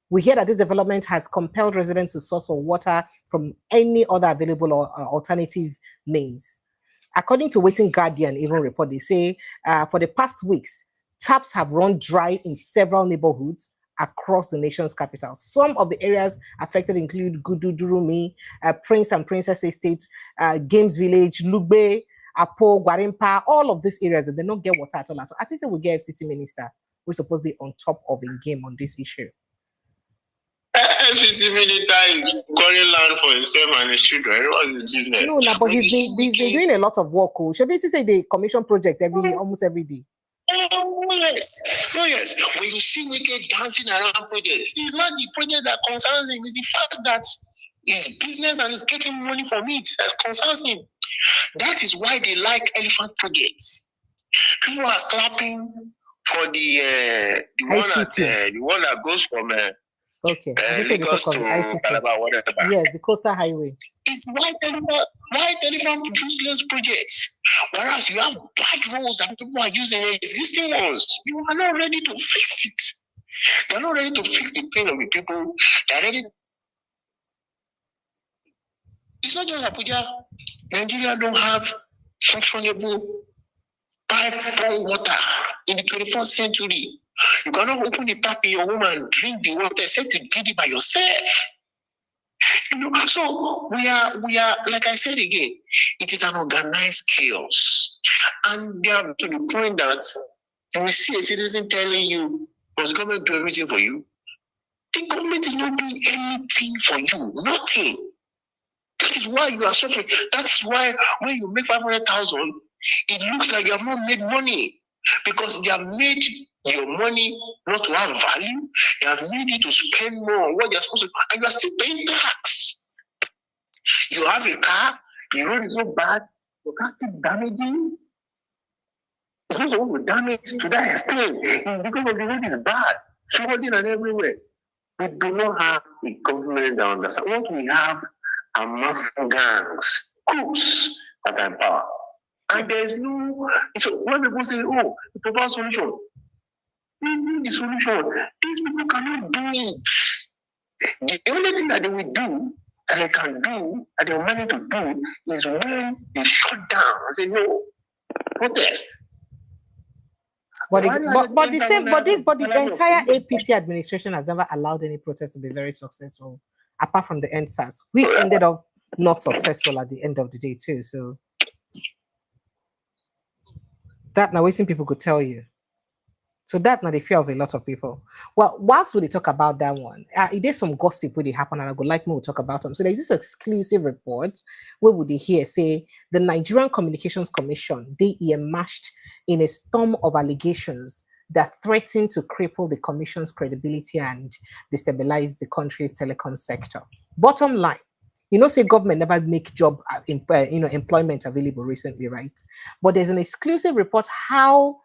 We hear that this development has compelled residents to source for water from any other available or alternative means. According to Waiting Guardian even report, they say for the past weeks, taps have run dry in several neighborhoods across the nation's capital. Some of the areas affected include Gududurumi, Prince and Princess Estate, Games Village, Lugbe, Apo, Gwarimpa, all of these areas that they don't get water at all. I think we get FCT minister who's supposed to be on top of the game on this issue. EFCC military is calling land for himself and his children. What's his business? No, but he's been doing a lot of work. Should we say they commission project almost every day? Oh yes. When you see Wike dancing around projects, it's not the project that concerns him. It's the fact that his business and he's getting money from it that concerns him. That is why they like elephant projects. People are clapping for the one that goes from Lagos to Calabar, whatever. Yes, the coastal highway. It's white elephant useless projects. Whereas you have bad roads and people are using existing ones. You are not ready to fix it. They are not ready to fix the pain of the people. They are ready. It's not just Abuja. Nigeria don't have functionable pipe water in the 21st century. You cannot open the tap in your home and drink the water except you did it by yourself. So we are, like I said again, it is an organized chaos. And they are to the point that we see a citizen telling you, does government do everything for you? The government is not doing anything for you, nothing. That is why you are suffering. That is why when you make 500,000, it looks like you have not made money because they have made your money not to have value. They have made you to spend more on what you're supposed to, and you are still paying tax. You have a car, the road is so bad, your car keeps damaging. It's not supposed to damage to that extent. It's because of the road is bad, flooding and everywhere. We do not have a government that understands. What we have are mafia gangs, crooks that are in power. And there's no, so when people say, oh, it's about solution, we need the solution. These people cannot do it. The only thing that they will do, that they can do, that they're planning to do, is when they shut down and say, no, protest. But the entire APC administration has never allowed any protest to be very successful, apart from the NSAS, which ended up not successful at the end of the day too. So that now waiting people could tell you. So that now the fear of a lot of people. Well, whilst we talk about that one, there's some gossip where they happen, and I would like me to talk about them. So there's this exclusive report where would they hear say the Nigerian Communications Commission, they emerged in a storm of allegations that threaten to cripple the commission's credibility and destabilize the country's telecom sector. Bottom line, say government never make job, employment available recently, right? But there's an exclusive report how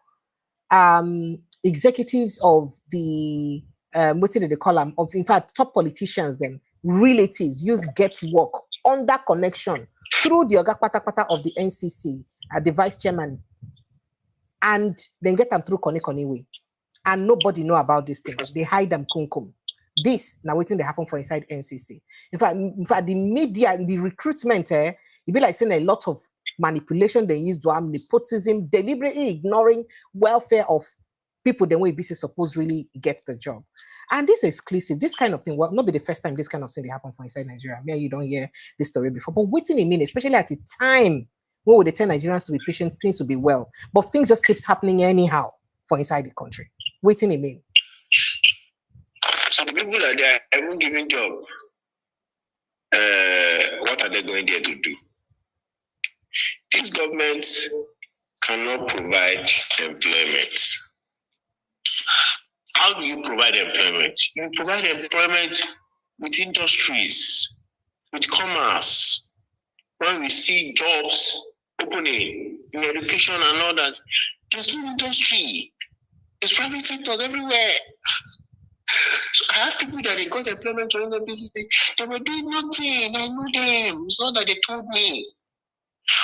executives of the what did they call them? Of in fact top politicians, them relatives use get work under connection through the Oga Patapata of the NCC, the vice chairman, and then get them through Koni way. And nobody know about this thing. They hide them kunkum. This now waiting they happen for inside NCC. In fact, the media, the recruitment, it be like saying a lot of manipulation they use to have nepotism, deliberately ignoring welfare of people the way BC supposed really get the job. And this is exclusive. This kind of thing will not be the first time this kind of thing they happen for inside Nigeria. Maybe you don't hear this story before. But waiting a minute, especially at the time when would they tell Nigerians to be patient, things to be well. But things just keeps happening anyhow for inside the country. Waiting a minute. Some people that they are even giving job. What are they going there to do? These governments cannot provide employment. How do you provide employment? You provide employment with industries, with commerce. When we see jobs opening in education and all that, there's no industry. There's private sectors everywhere. So I have people that they got employment to the business. They were doing nothing. I know them. It's not that they told me.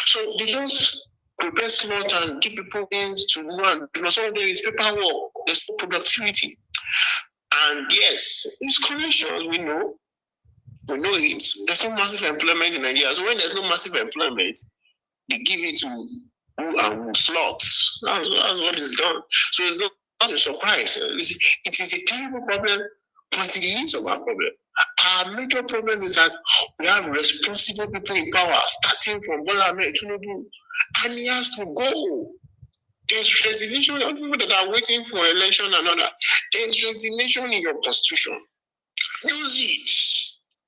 So they just prepare slot and give people things to run. Some of them is paperwork. There's no productivity. And yes, it's connections, we know. We know it. There's no massive employment in Nigeria. So when there's no massive employment, they give it to who and who slots. That's what is done. So it's not a surprise. It is a terrible problem, but it's the least of our problem. Our major problem is that we have responsible people in power, starting from Bola Ahmed Tinubu, and he has to go. There's resignation of people that are waiting for election and all that. There's resignation in your constitution. Use it.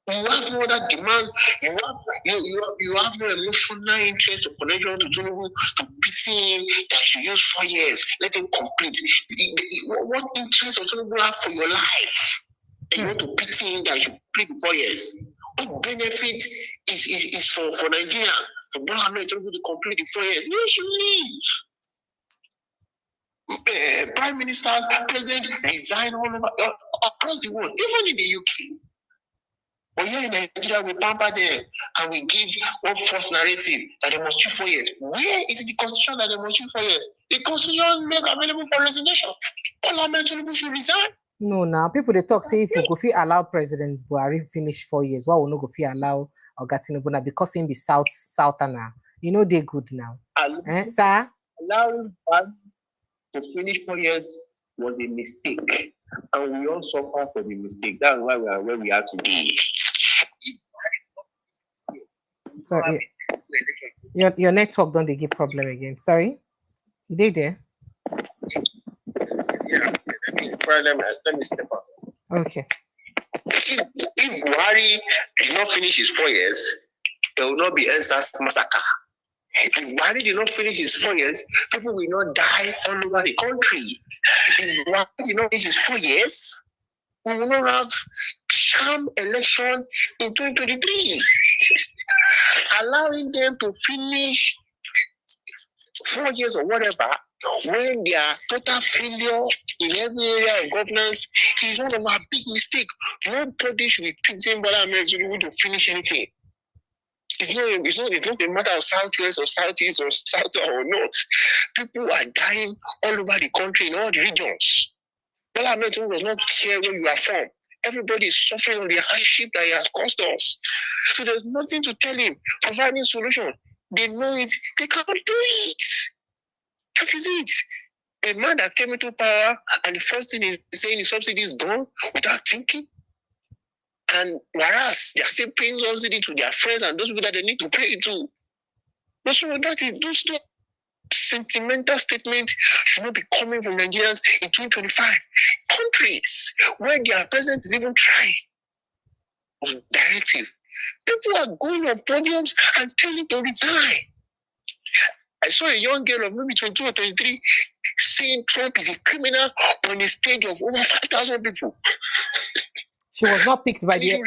You have no other demand. You have no emotional interest or connection to Tinubu to pity him that you use 4 years. Let him complete. What interest of Tinubu have for your life? And you want to pity him that you complete 4 years. What benefit is for Nigeria for Bola Ahmed Tinubu to complete the 4 years? You should leave. Prime ministers, president resign all over across the world, even in the UK. But here in Nigeria, we pamper them and we give one false narrative that they must do 4 years. Where is the constitution that they must do 4 years? The constitution makes available for resignation. Parliament should resign. No, now people they talk say if you go allow President Buhari finish 4 years, why will not go allow Oga because him be Southerner? You know they good now. Sir? Allowing to finish 4 years was a mistake, and we all suffer for the mistake. That's why we are where we are today. Sorry, your network don't they give problem again? Sorry, you did there? Yeah, let me step out. Okay. If Buhari did not finish his 4 years, there will not be EndSARS massacre. If Buhari did not finish his 4 years, people will not die all over the country. If Buhari did not finish his 4 years, we will not have sham election in 2023. Allowing them to finish 4 years or whatever, when they are total failure in every area of governance, is one of our big mistakes. Nobody should be pitying Bola Ahmed Tinubu to finish anything. It's not a matter of southwest or southeast or south or north. People are dying all over the country in all the regions. Bola Ahmed Tinubu does not care where you are from. Everybody is suffering on the hardship that he has caused us. So there's nothing to tell him, providing solution. They know it, they cannot do it. That is it. A man that came into power and the first thing is saying the subsidy is gone without thinking. And whereas they are still paying subsidy to their friends and those people that they need to pay it to. So that is those two sentimental statements should not be coming from Nigerians in 2025. Countries where their president is even trying of directive. People are going on podiums and telling to resign. I saw a young girl of maybe 22 or 23 saying Trump is a criminal on a stage of over 5,000 people. She was not picked by the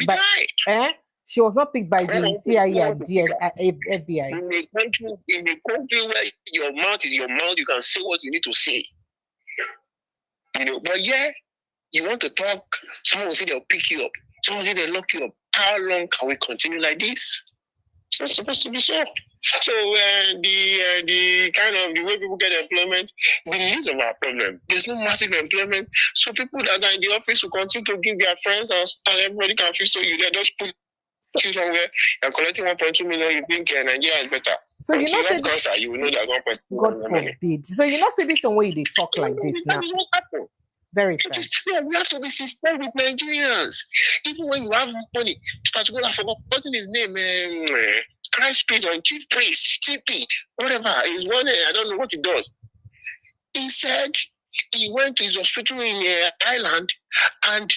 She was not picked by the CIA and FBI. In a country where your mouth is your mouth, you can say what you need to say. But yeah, you want to talk, someone will say they'll pick you up, someone will say they'll lock you up. How long can we continue like this? It's not supposed to be so. So the kind of the way people get employment is the least of our problem. There's no massive employment, so people that are in the office will continue to give their friends and everybody can feel so you just put you somewhere. You're collecting 1.2 million. You think Nigeria is better. So you know, say cancer, you will know that 1.2 God forbid. So you know, say this one way they talk like this now. Very sad. Yeah, we have to be systemic with Nigerians. Even when you have money, particularly I've forgotten his name, Christ Priest or Chief Priest, TP, whatever. Is one, I don't know what he does. He said he went to his hospital in Ireland and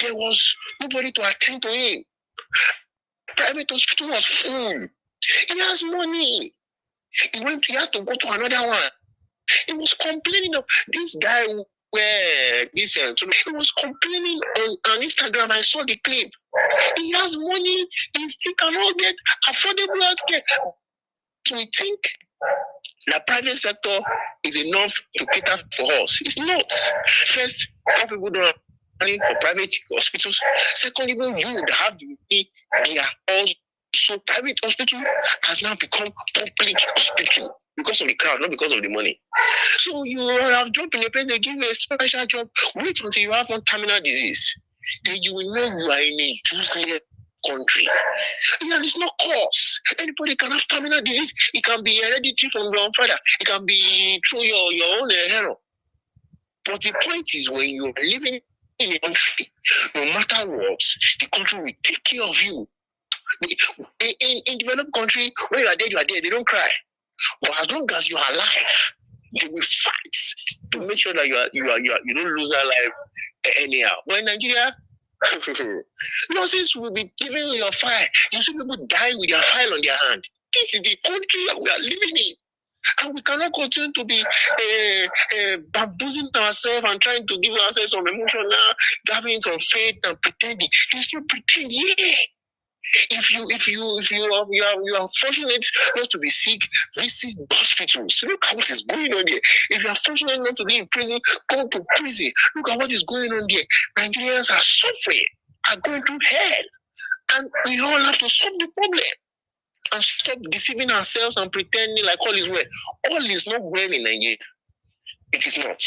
there was nobody to attend to him. Private hospital was full. He has money. He had to go to another one. He was complaining of this guy where he was complaining on Instagram. I saw the clip. He has money, he still cannot get affordable healthcare. So we think the private sector is enough to cater for us. It's not. First, how people don't have money for private hospitals. Second, even you would have the money, they are also private hospital has now become public hospital because of the crowd, not because of the money. So you have job in a place, they give you a special job. Wait until you have one terminal disease. Then you will know you are in a useless country. And it's not cause. Anybody can have terminal disease. It can be hereditary from your father. It can be through your own error. But the point is, when you're living in a country, no matter what, the country will take care of you. In developed country, when you are dead, they don't cry. But as long as you are alive, they will fight to make sure that you don't lose your life anyhow. But in Nigeria, Nonsense will be giving you your file. You see people dying with their file on their hand. This is the country that we are living in. And we cannot continue to be bamboozling ourselves and trying to give ourselves some emotional having some faith and pretending. There's no pretend, yeah. If you are fortunate not to be sick, visit hospitals. Look at what is going on there. If you are fortunate not to be in prison, go to prison. Look at what is going on there. Nigerians are suffering, are going through hell, and we all have to solve the problem and stop deceiving ourselves and pretending like all is well. All is not well in Nigeria. It is not.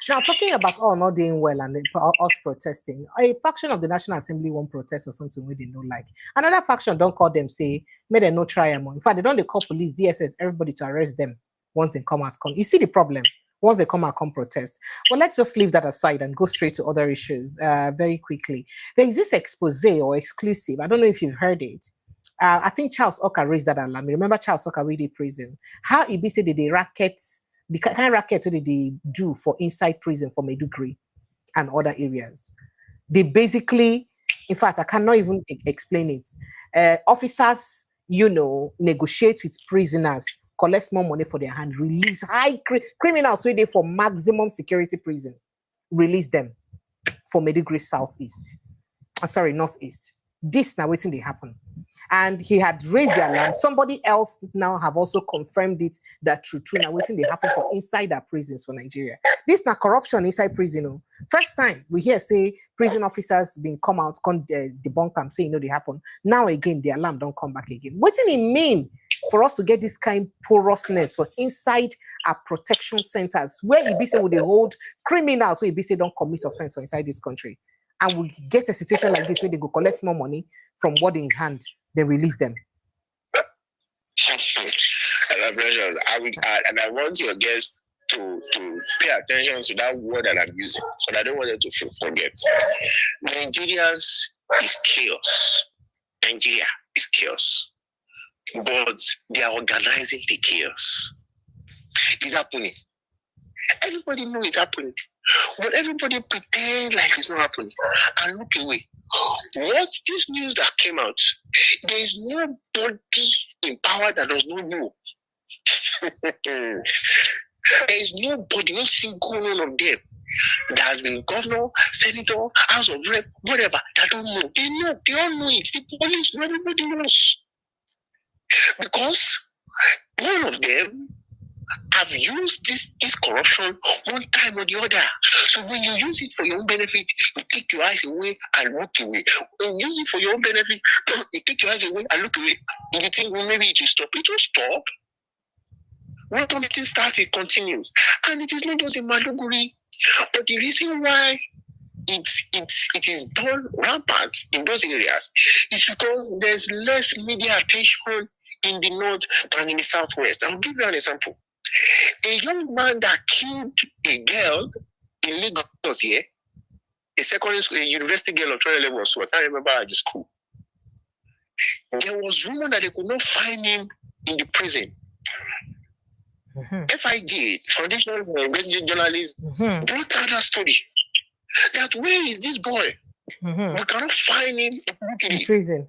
Now, talking about all not doing well and us protesting, a faction of the National Assembly won't protest or something we they don't like. Another faction don't call them, say, may they no try them. In fact, they don't call police, DSS, everybody to arrest them once they come out. You see the problem? Once they come out, come protest. Well, let's just leave that aside and go straight to other issues very quickly. There is this expose or exclusive. I don't know if you've heard it. I think Charles Oka raised that alarm. Remember Charles Oka with the prison? How it be said that the rackets, the kind of rackets that they do for inside prison for Maiduguri and other areas. They basically, in fact, I cannot even explain it. Officers, negotiate with prisoners, collect more money for their hand, release high criminals where they for maximum security prison, release them for Maiduguri Southeast. Northeast. This now waiting they happen. And he had raised the alarm. Somebody else now have also confirmed it that true now waiting they happen for inside our prisons for Nigeria. This now corruption inside prison. First time we hear say prison officers been come out, debunk them, say they happen. Now again the alarm don't come back again. What does it mean for us to get this kind of porousness for inside our protection centers where it say would they hold criminals so it say don't commit offense for inside this country? And we get a situation like this where they go collect more money from what in his hand, then release them. And I want your guests to pay attention to that word that I'm using, but I don't want them to forget. Nigerians is chaos. Nigeria is chaos. But they are organizing the chaos. It's happening. Everybody knows it's happening. But everybody pretends like it's not happening and look away. What's this news that came out? There is nobody in power that does not know. There is nobody, no single one of them that has been governor, senator, house of rep, whatever, that don't know. They know, they all know it. The police, everybody knows. Because one of them have used this corruption one time or the other. So when you use it for your own benefit, you take your eyes away and look away. When you use it for your own benefit, you take your eyes away and look away. And you think, well, maybe it will stop. It will stop. When something starts, it continues. And it is not just in Maiduguri. But the reason why it is done rampant in those areas is because there's less media attention in the north than in the southwest. I'll give you an example. A young man that killed a girl in Lagos here, a secondary school, a university girl of 20 level or so, I can't remember at the school. There was rumor that they could not find him in the prison. FIJ, Foundation for Investigative Journalists, brought out that story. That where is this boy? We cannot find him in prison.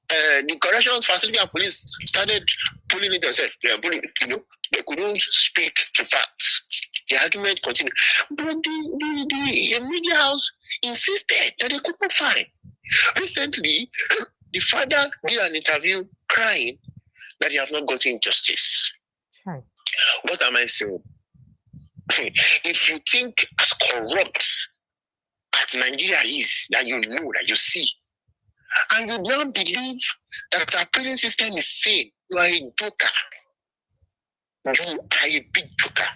The corrections facility and police started pulling it themselves. They couldn't speak to facts. The argument continued. But the media house insisted that they could not find. Recently, the father did an interview crying that they have not gotten justice. Sure. What am I saying? If you think as corrupt as Nigeria is, that you know, that you see, and you don't believe that our prison system is sane, you are a joker. You are a big joker.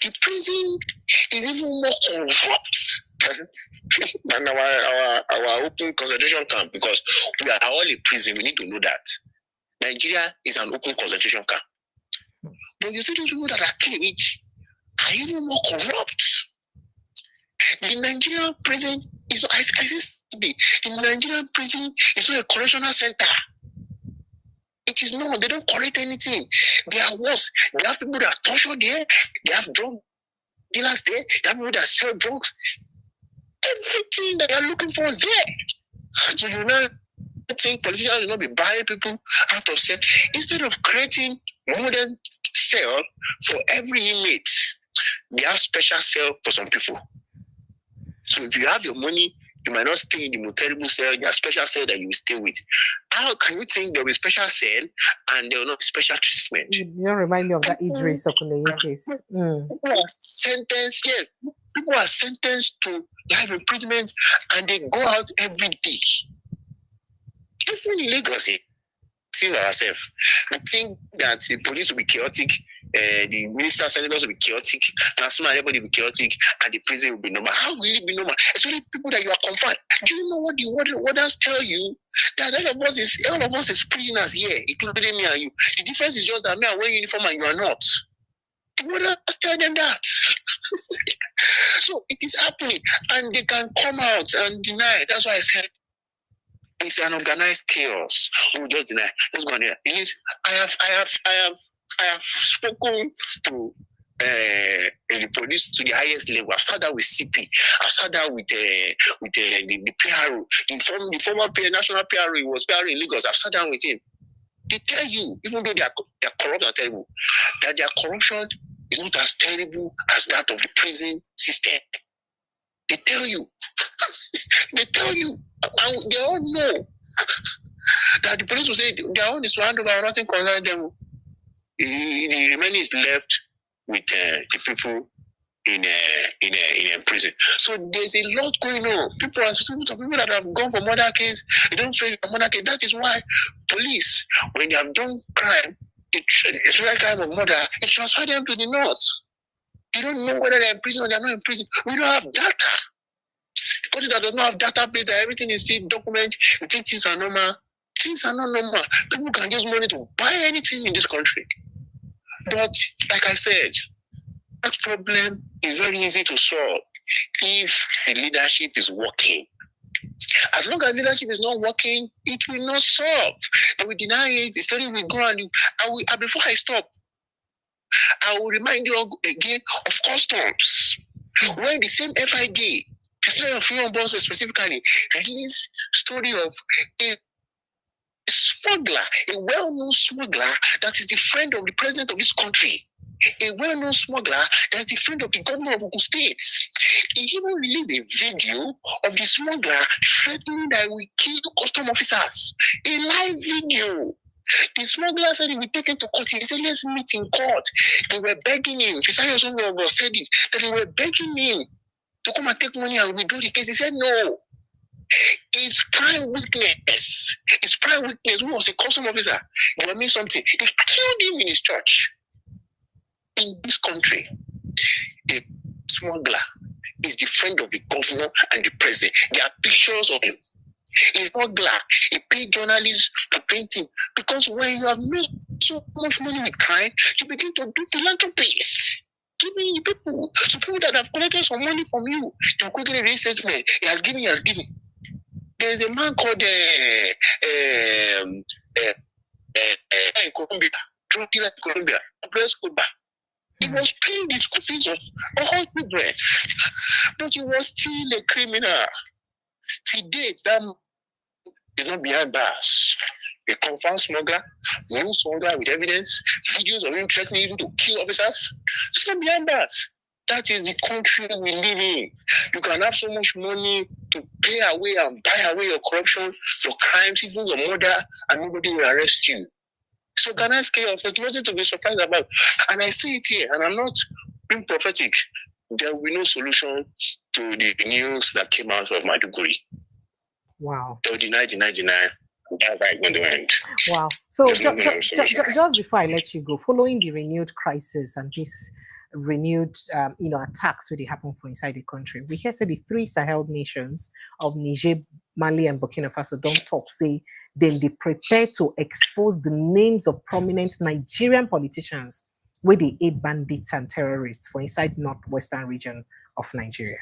The prison is even more corrupt than our open concentration camp, because we are all in prison. We need to know that. Nigeria is an open concentration camp. But you see those people that are cage are even more corrupt. The Nigerian prison is not, the Nigerian prison is not a correctional center. It is not. They don't correct anything. They are worse. They have people that torture there. They have drug dealers there. They have people that sell drugs. Everything that you're looking for is there. So you now think politicians will not be buying people out of cell. Instead of creating modern cell for every inmate, they have special cell for some people. So if you have your money, you might not stay in the most terrible cell, there are special cell that you will stay with. How can you think there will be special cell and there will not be special treatment? You don't remind me of that Idris Okuneye case. People are sentenced, yes. People are sentenced to life imprisonment and they go out every day. Even in Lagos, see ourselves. We think that the police will be chaotic, the ministers, senators will be chaotic, national everybody will be chaotic, and the prison will be normal. How will it be normal? Especially people that you are confined. Do you know what the warders tell you? That all of us is prisoners here, including me and you. The difference is just that me, I'm wearing uniform and you are not. The warders tell them that. So it is happening, and they can come out and deny. That's why I said it's an organized chaos. We will just deny. Let's go on here. I have spoken to the police to the highest level. I've started that with CP. I've started that with the PRO. The former national PRO was PRO in Lagos. I've started that with him. They tell you, even though they are corrupt and terrible, that their corruption is not as terrible as that of the prison system. They tell you. They tell you. And they all know that the police will say their own is to hand over, nothing concerns them. The remaining is left with the people in prison. So there's a lot going on. People that have gone for murder case, they don't face a murder case. That is why police, when they have done crime, it's right crime of murder, they transfer them to the north. They don't know whether they're in prison or they're not in prison. We don't have data. The country that does not have database, that everything is still documented, you think things are normal. Things are not normal. People can use money to buy anything in this country. But like I said, that problem is very easy to solve if the leadership is working. As long as leadership is not working, it will not solve. They will deny it. The story will go on. Before I stop, I will remind you again of customs. When the same FID, President of Freedom Bonds specifically, released story of a smuggler, a well-known smuggler that is the friend of the president of this country, a well-known smuggler that is the friend of the governor of Ogun State. He even released a video of the smuggler threatening that he will kill custom officers. A live video. The smuggler said he will take him to court. He said, let's meet in court. They were begging him. Fisaya Sowore said it, that they were begging him to come and take money and withdraw the case. He said, no. It's prime weakness. It's prime weakness. Who was a custom officer? He will mean something. They killed him in his church. In this country, a smuggler is the friend of the governor and the president. There are pictures of him. A smuggler, he paid journalists to paint him. Because when you have made so much money with crime, you begin to do philanthropies. Giving people, so people that have collected some money from you, they'll quickly release statement. He has given. There's a man called in Colombia, drug dealer in Colombia, he was paying the school fees of all children, but he was still a criminal. To date, that is not behind bars. A confirmed smuggler, new smuggler with evidence, videos of him threatening even to kill officers. It's not behind bars. That is the country we live in. You can have so much money to pay away and buy away your corruption, your crimes, even your murder, and nobody will arrest you. So organized chaos, there's nothing to be surprised about. And I see it here, and I'm not being prophetic. There will be no solution to the news that came out of Maiduguri. Wow. They will deny. That's right going to end. Wow. So just before I let you go, following the renewed crisis and this renewed attacks really happen for inside the country, we hear say the three Sahel nations of Niger, Mali, and Burkina Faso don't talk, say then they prepare to expose the names of prominent Nigerian politicians where they aid bandits and terrorists for inside northwestern region of Nigeria.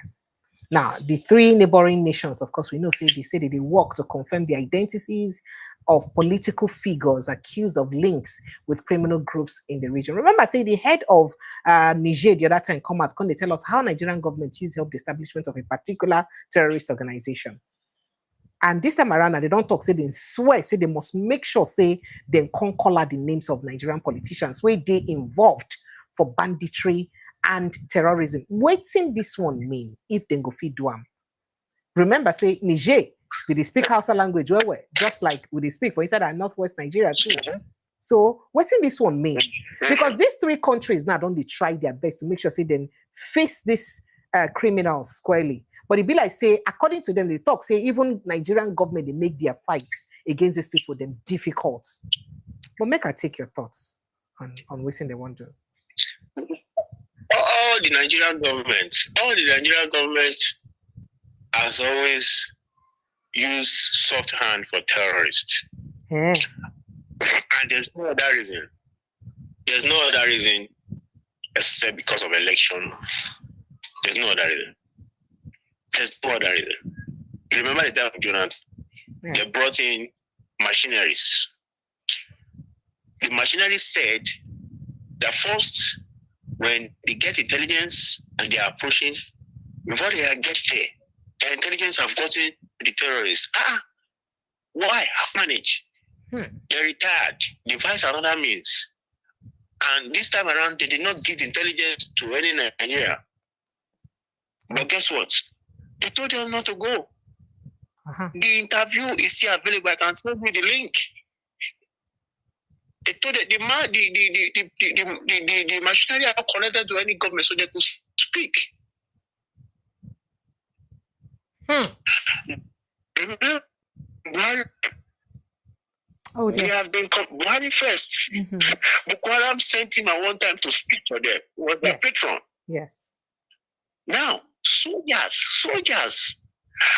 Now, the three neighboring nations, of course, we know, say that they work to confirm the identities of political figures accused of links with criminal groups in the region. Remember, say the head of Niger the other time come out, can they tell us how Nigerian government use help the establishment of a particular terrorist organization? And this time around, and they don't talk, say they swear, say they must make sure, say they can't call out the names of Nigerian politicians where they involved for banditry and terrorism. Waiting this one mean if they go feed Duam. Remember, say Niger, they speak Hausa language where just like we speak for inside our northwest Nigeria too. So what's in this one mean? Because these three countries now don't they try their best to make sure say then face this criminals squarely. But it be like say, according to them, they talk say even Nigerian government they make their fights against these people them difficult. But make I take your thoughts on what they want to do. All the Nigerian government has always used soft hand for terrorists. Yeah. And there's no other reason. There's no other reason except because of election. There's no other reason. There's no other reason. You remember the time of Jonathan? Yes. They brought in machineries. The machinery said that first, when they get intelligence and they are approaching, before they get there, the intelligence have gotten the terrorists. Why? How manage? They're retired. Devise another means. And this time around, they did not give the intelligence to any Nigeria. But guess what? They told them not to go. The interview is still available. I can send you the link. They told that the machinery are connected to any government so they could speak. Remember, they have been Buhari first. Boko Haram sent him at one time to speak for them. He was their patron. Yes. Now, soldiers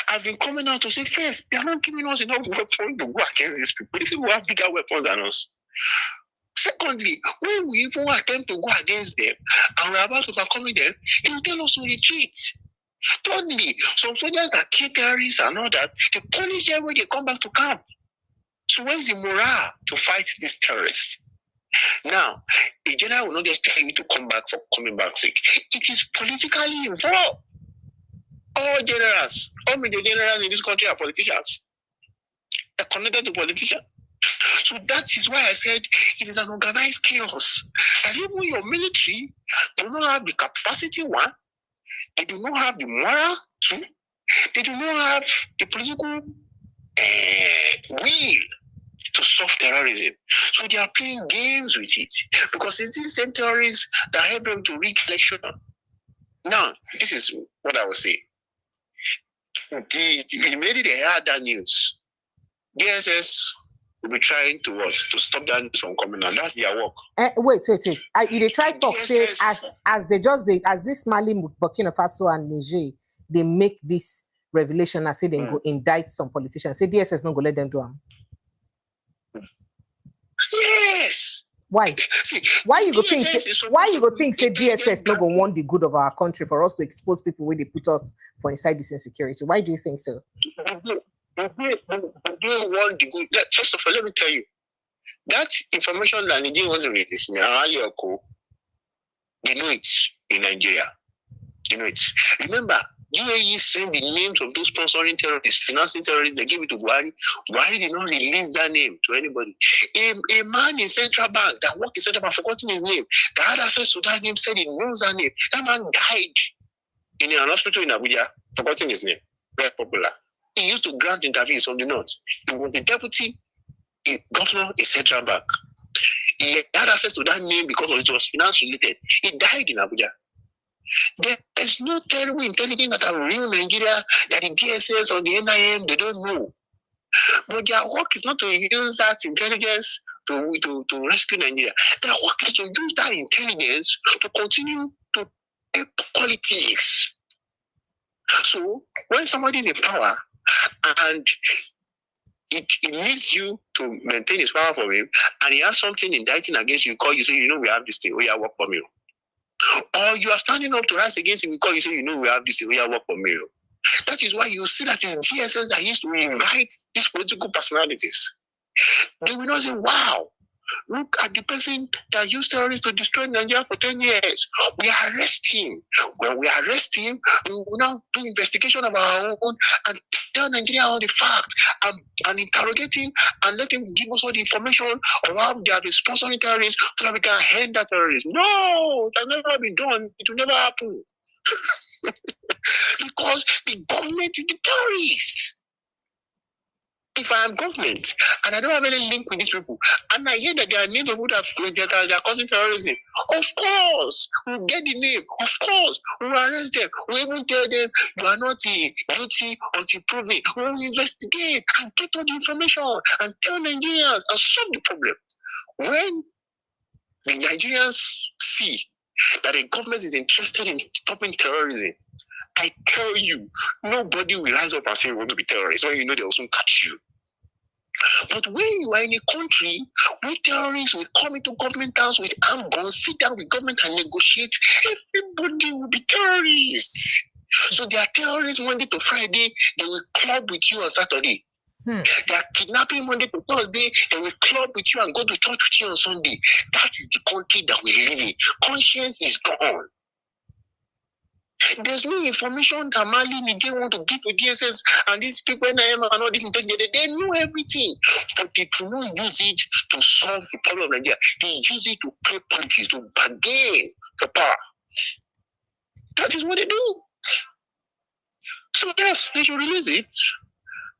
have been coming out to say, first, they are not giving us enough weapons to go against these people. These people have bigger weapons than us. Secondly, when we even attempt to go against them and we're about to overcome them, they will tell us to retreat. Thirdly, some soldiers that kill terrorists and all that, they punish them when they come back to camp. So where's the morale to fight these terrorists? Now, the general will not just tell you to come back for coming back sick. It is politically involved. All generals, all major generals in this country are politicians. They're connected to politicians. So that is why I said it is an organized chaos. And even your military do not have the capacity, one. They do not have the moral, two. They do not have the political will to solve terrorism. So they are playing games with it. Because it's these same terrorists that help them to reach election. Now, this is what I will say. Immediately they had that news. DSS will be trying to what? To stop that news from coming out. That's their work. Wait. They try to talk, say, as this Mali, Burkina Faso and Niger, they make this revelation and say they go indict some politicians. Say DSS not go let them do them. Yes. Why? See, why you go think? Say DSS not go want the good of our country for us to expose people where they put us for inside this insecurity? Why do you think so? They want the good. First of all, let me tell you that information that Nigeria wants to release, they know it in Nigeria. They know it. Remember, UAE sent the names of those sponsoring terrorists, financing terrorists. They gave it to Buhari. Buhari did not release that name to anybody. A man in Central Bank that worked in Central Bank, forgotten his name, that had access to that name, said he knows that name. That man died in an hospital in Abuja, forgotten his name. Very popular. He used to grant interviews on the north. He was the deputy governor in Central Bank. He had access to that name because it was finance related. He died in Abuja. There is no terrible intelligence that are real Nigeria, that the DSS or the NIM, they don't know. But their work is not to use that intelligence to rescue Nigeria. Their work is to use that intelligence to continue to play politics. So when somebody is in power and it needs you to maintain his power for him, and he has something indicting against you, call you, say, we have this thing, we work for me. Or you are standing up to rise against him, we call you, say, we have this thing, we work for me. That is why you see that it's DSS that used to invite these political personalities. They will not say, wow, look at the person that used terrorists to destroy Nigeria for 10 years. We arrest him. When we arrest him, we will now do investigation of our own and tell Nigeria all the facts and interrogate him and let him give us all the information of how they are responsible terrorists so that we can end that terrorism. No, it has never been done. It will never happen. Because the government is the terrorist. If I am government and I don't have any link with these people, and I hear that there are names of people that are causing terrorism, of course, we'll get the name. Of course, we'll arrest them. We'll even tell them you are not guilty until proven. We'll investigate and get all the information and tell Nigerians and solve the problem. When the Nigerians see that the government is interested in stopping terrorism, I tell you, nobody will rise up and say we want to be terrorists when you know they will soon catch you. But when you are in a country where terrorists will come into government house with armed guns, sit down with government and negotiate, everybody will be terrorists. So they are terrorists Monday to Friday, they will club with you on Saturday. They are kidnapping Monday to Thursday, they will club with you and go to church with you on Sunday. That is the country that we live in. Conscience is gone. There's no information that Mali Niger want to give to DSS and these people and all this intelligence. They know everything, but they do not use it to solve the problem of Nigeria. They use it to play politics, to bargain for power. That is what they do. So yes, they should release it.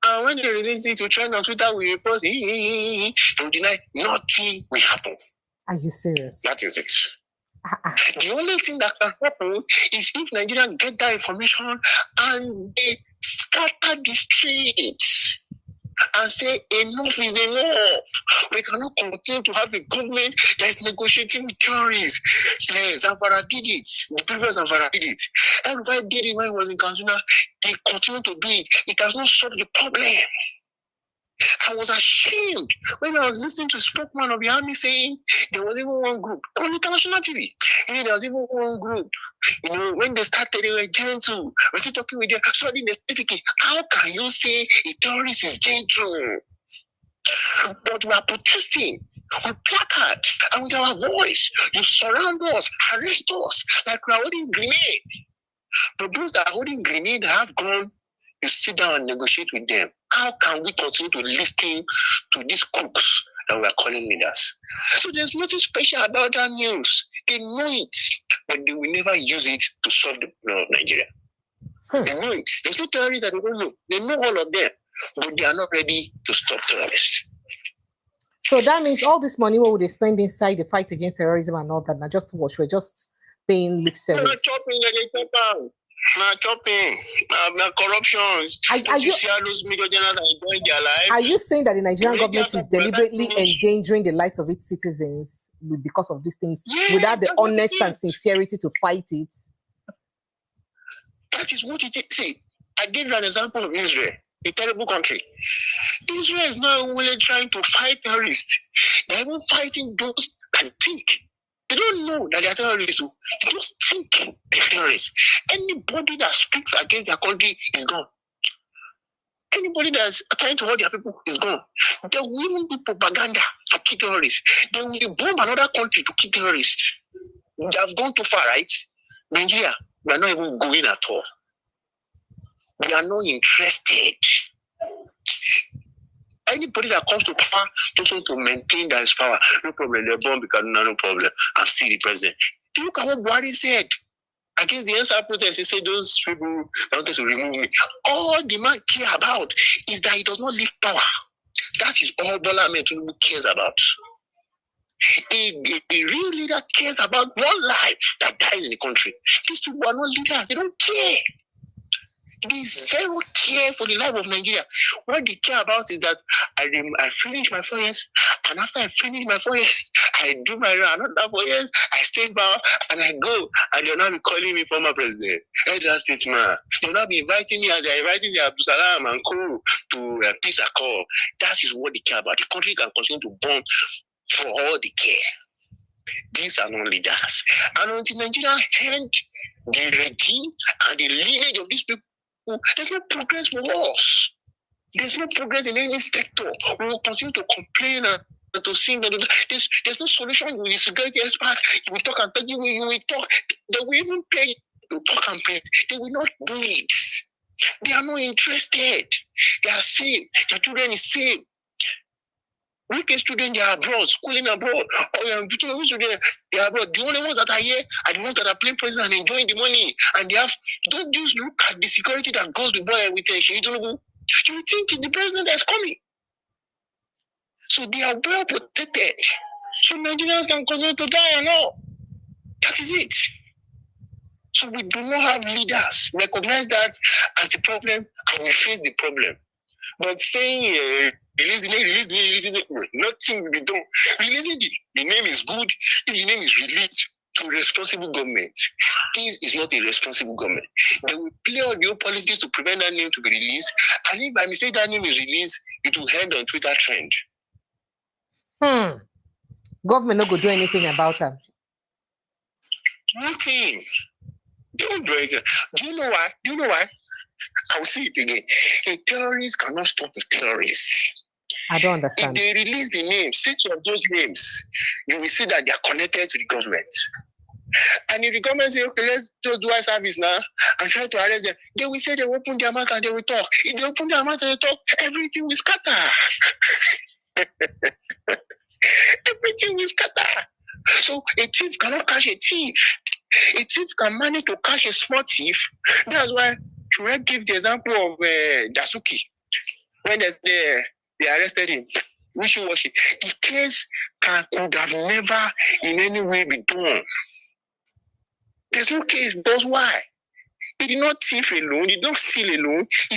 And when they release it, you trend on Twitter, we report, they will deny nothing will happen. Are you serious? That is it. The only thing that can happen is if Nigerians get that information and they scatter the streets and say enough is enough. We cannot continue to have a government that is negotiating with terrorists. Zamfara did it. The previous Zamfara did it. Everybody did it when he was in Kaduna. They continue to do it. It has not solved the problem. I was ashamed when I was listening to a spokesman of the army saying there was even one group on international TV. There was even one group. When they started, they were gentle. We're still talking with them. So they thinking, how can you say a terrorist is gentle? But we are protesting with placard and with our voice. You surround us, arrest us like we are holding grenade. But those that are holding grenade have gone. You sit down and negotiate with them. How can we continue to listen to these crooks that we are calling leaders? So there's nothing special about that news. They know it, but they will never use it to solve the problem of Nigeria. They know it. There's no terrorists that they don't know. They know all of them, but they are not ready to stop terrorists. So that means all this money what would they spend inside the fight against terrorism and all that, now just to watch, we're just paying lip service. We're not chopping like a chopper. Not chopping, not corruption. Are you see how those media journalists are enjoying their life? Are you saying that the Nigerian government is deliberately endangering the lives of its citizens because of these things, without the honesty and sincerity to fight it? That is what it is. See, I gave you an example of Israel, a terrible country. Israel is not only trying to fight terrorists, they're even fighting those that think. They don't know that they are terrorists. They just think they are terrorists. Anybody that speaks against their country is gone. Anybody that is trying to hurt their people is gone. They will even do propaganda to kill terrorists. They will bomb another country to kill terrorists. They have gone too far, right? Nigeria, we are not even going at all. We are not interested. Anybody that comes to power just want to maintain that power. No problem. They're born because no problem. I'm still the president. Look at what Buhari said against the answer protest. He said those people wanted to remove me. All the man cares about is that he does not leave power. That is all Bola Ahmed Tinubu cares about. A real leader cares about one life that dies in the country. These people are not leaders. They don't care. They zero care for the life of Nigeria. What they care about is that I finish my 4 years, and after I finish my 4 years, I do my another 4 years, I stay in power, and I go, and they'll not be calling me former president, elder statesman. They'll not be inviting me as they're inviting the Abdul Salam and Co to a peace accord. That is what they care about. The country can continue to burn for all the care. These are not leaders. And until Nigeria end the regime and the lineage of these people, There's no progress for us. There's no progress in any sector. We will continue to complain and to sing. There's no solution with the security experts. You will talk and talk. You will talk. They will even pay you to talk and pay. They will not do it. They are not interested. They are safe. Their children is safe. Wicked students, they are abroad, schooling abroad. Students, they are abroad. The only ones that are here are the ones that are playing president and enjoying the money. And they have, don't just look at the security that goes with boy with Tinubu. You will think it's the president that's coming. So they are well protected. So Nigerians can continue to die and all. That is it. So we do not have leaders. Recognize that as a problem and we face the problem. But saying release the name, nothing will be done. Releasing the name is good if the name is released to responsible government. This is not a responsible government. They will play on your politics to prevent that name to be released. And if by mistake that name is released, it will end on Twitter trend. Government not going to do anything about them. Nothing. They don't do anything. Do you know why? I'll see it again. A terrorist cannot stop a terrorist. I don't understand. If they release the names, 6 of those names, you will see that they are connected to the government. And if the government say, okay, let's just do our service now and try to arrest them, they will say they will open their mouth and they will talk. If they open their mouth and they talk, everything will scatter. Everything will scatter. So a thief cannot catch a thief. A thief can manage to catch a small thief. That's why Shure gave the example of Dasuki. When they arrested him, wishy-washy. The case could have never in any way been done. There's no case, because why? He did not thief alone, he did not steal alone, he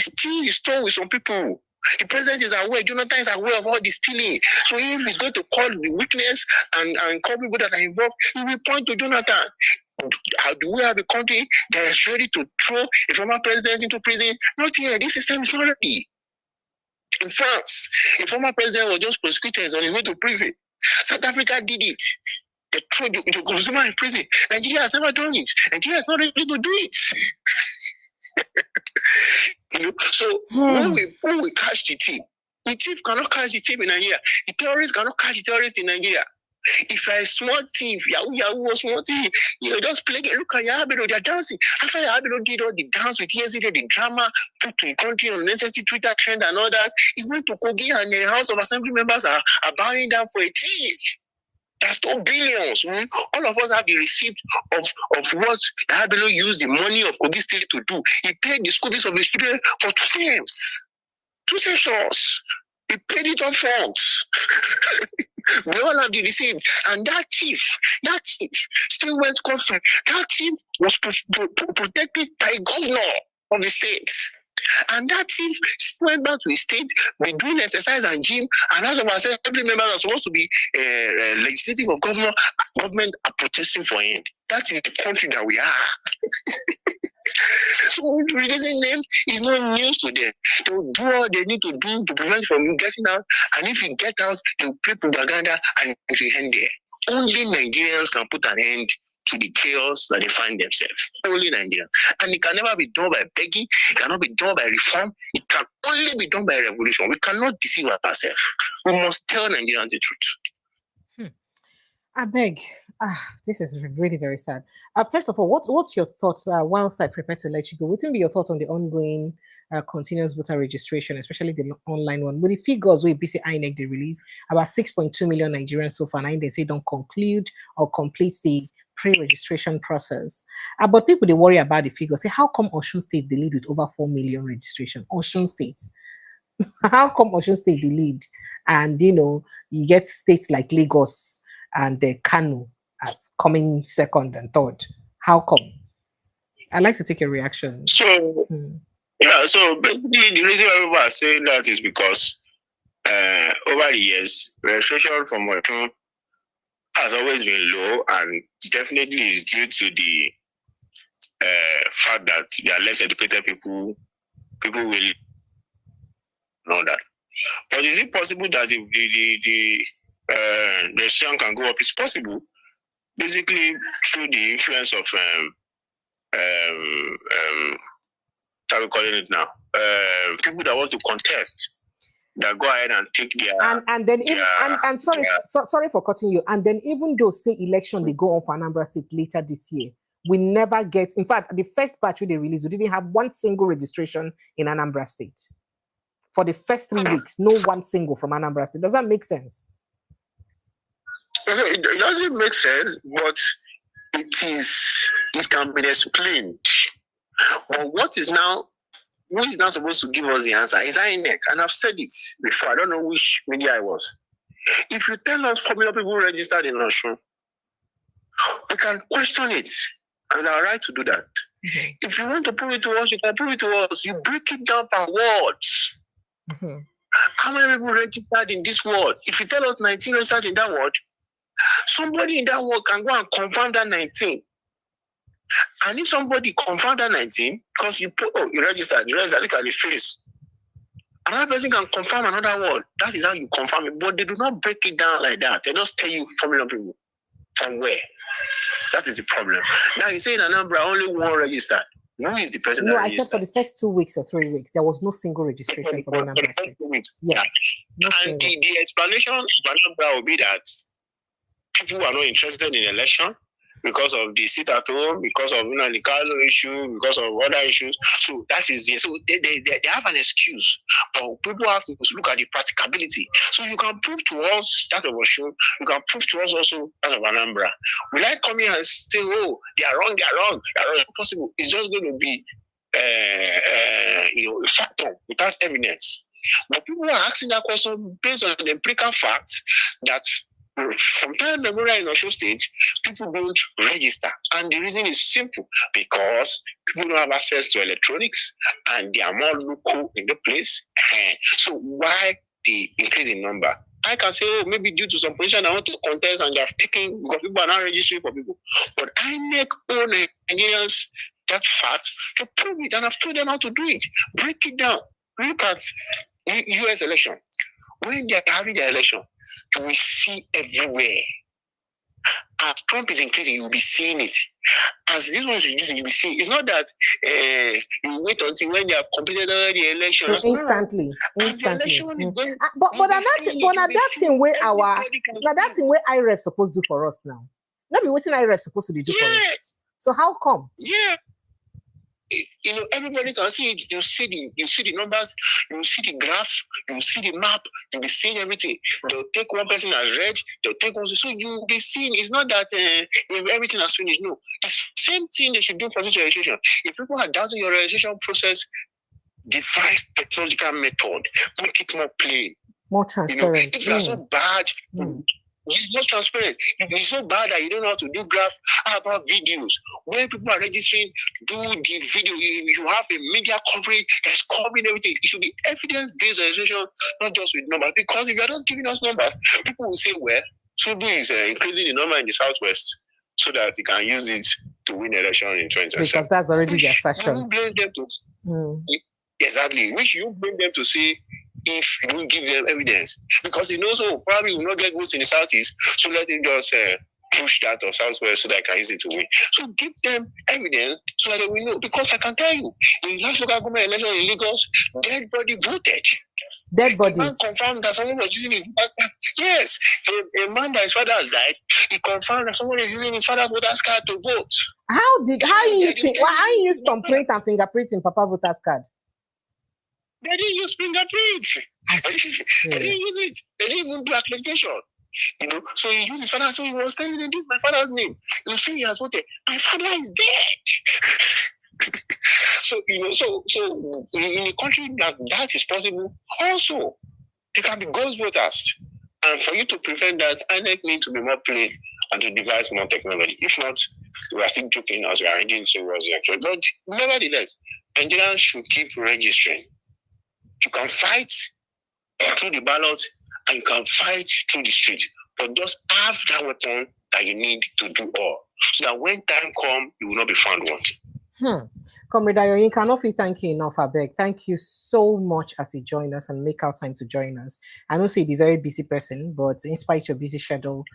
stole with some people. The president is aware, Jonathan is aware of all the stealing. So if he's going to call the witness and call people that are involved, he will point to Jonathan. How do we have a country that is ready to throw a former president into prison? Not here, this system is not ready. In France, a former president was just prosecuted on his way to prison. South Africa did it. They threw the consumer in prison. Nigeria has never done it. Nigeria is not ready to do it. So when we catch the thief cannot catch the thief in Nigeria. The terrorist cannot catch the terrorist in Nigeria. If you're a small thief, Yahoo or small thief, just play it. Look at Yahabelo, they're dancing. After Yahabelo did all the dance with EFCC, the drama, put to the country on necessary Twitter trend and all that, he went to Kogi and the House of Assembly members are bowing down for a thief. That's no billions. All of us have the receipt of what Yahabelo used the money of Kogi State to do. He paid the school fees of his children for 2 terms, 2 sessions. He paid it up front. We all have the receipt. And that thief still went scot-free. That thief was protected by a governor of the state. And that thief went back to his state, be doing exercise and gym, and as of our assembly members are supposed to be legislative of government are protesting for him. That is the country that we are. So releasing names is not news to them. They will do what they need to do to prevent from getting out, and if you get out, they will play propaganda and it will end there. Only Nigerians can put an end to the chaos that they find themselves. Only Nigerians. And it can never be done by begging, it cannot be done by reform, it can only be done by revolution. We cannot deceive ourselves. We must tell Nigerians the truth. I beg. This is really very sad. First of all, what's your thoughts whilst I prepare to let you go? What will be your thoughts on the ongoing continuous voter registration, especially the online one? With the figures we BC INEC they release, about 6.2 million Nigerians so far, and they say don't conclude or complete the pre-registration process. But people they worry about the figures. Say, how come Osun State they lead with over 4 million registration? Osun State. How come Osun State they lead? And you get states like Lagos and Kanu coming second and third. How come? I'd like to take a reaction. So, so basically the reason why people are saying that is because over the years, registration from Osun has always been low, and definitely is due to the fact that there are less educated people will know that. But is it possible that the registration can go up? It's possible. Basically, through the influence of how are we calling it now? People that want to contest, that go ahead and take their and then even and sorry for cutting you. And then even though say election they go on for Anambra State later this year, we never get. In fact, the first batch they released, we didn't have one single registration in Anambra State for the first 3 weeks. No one single from Anambra State. Does that make sense? It doesn't make sense, but it can be explained. But who is now supposed to give us the answer is INEC, and I've said it before. I don't know which media I was. If you tell us how many people registered in Osun, we can question it, and it's our right to do that. Mm-hmm. If you want to prove it to us, you can prove it to us. You break it down per words. Mm-hmm. How many people registered in this ward? If you tell us 19 registered in that ward, somebody in that ward can go and confirm that 19. And if somebody confirm that 19, because you registered, look at the face. Another person can confirm another word. That is how you confirm it. But they do not break it down like that. They just tell you from people. From where? That is the problem. Now you say in Anambra only one registered. Who is the person that registered? I said for the first 2 weeks or 3 weeks, there was no single registration for Anambra State. Yes. No and the explanation of Anambra will be that people are not interested in election because of the sit at home, because of the Kanu issue, because of other issues. So that is the so they have an excuse, but people have to look at the practicability. So you can prove to us that of Osun, you can prove to us also that of Anambra. Will I come here and say, oh, they are wrong? Impossible. It's just going to be a factor without evidence. But people are asking that question based on the empirical facts that from time memorial in Osun State, people don't register. And the reason is simple, because people don't have access to electronics and they are more local in the place. So why the increase in number? I can say, oh, maybe due to some position I want to contest and they have taken, because people are not registering for people. But I make all Nigerians that fact to prove it, and I've told them how to do it. Break it down. Look at US election. When they are having the election, you will see everywhere. As Trump is increasing, you will be seeing it. As this one is reducing, you will see. It's not that you wait until when they have completed the election. So instantly. But that's in way IREF supposed to do for us now. Not be waiting IREF supposed to do for us. So how come? Yeah. Everybody can see it. You see the numbers, you see the graph, you see the map, you'll be seeing everything. They'll take one person as red, they'll take one. So you'll be seeing. It's not that everything has finished. No, the same thing they should do for this registration. If people are doubting your registration process, devise technological method, make it more plain, more transparent. If you are so bad. It's not transparent. It's so bad that you don't know how to do graph. How about videos? When people are registering, do the video. You have a media coverage that's covering everything. It should be evidence-based registration, not just with numbers. Because if you're just giving us numbers, people will say, well, Subu is increasing the number in the Southwest so that he can use it to win election in 2027. Because that's already their fashion. You blame them to exactly. Which you blame them to say, if you don't give them evidence, because they know so probably will not get votes in the Southeast, so let him just push that of Southwest so that I can use it to win. So give them evidence so that they will know. Because I can tell you, in last local government election in Lagos, dead body voted. Dead body. The man confirmed that someone was using his passport. Yes, a man that his father has died, he confirmed that someone is using his father's voter's card to vote. How you use thumbprint and fingerprint in Papa voter's card? They didn't use fingerprints. They didn't use it. They didn't even do accreditation. So he used his father. So he was telling them, this is my father's name. You see, he has voted. My father is dead. So in a country that is possible, also there can be ghost voters. And for you to prevent that, INEC need to be more plain and to devise more technology. If not, we are still joking as we are heading towards the actual. But nevertheless, Nigerians should keep registering. You can fight through the ballot and you can fight through the street, but just have that weapon that you need to do all, so that when time comes, you will not be found wanting. Comrade Ayoyin, cannot thank you enough, I beg. Thank you so much as you join us and make out time to join us. I know you'll be a very busy person, but in spite of your busy schedule,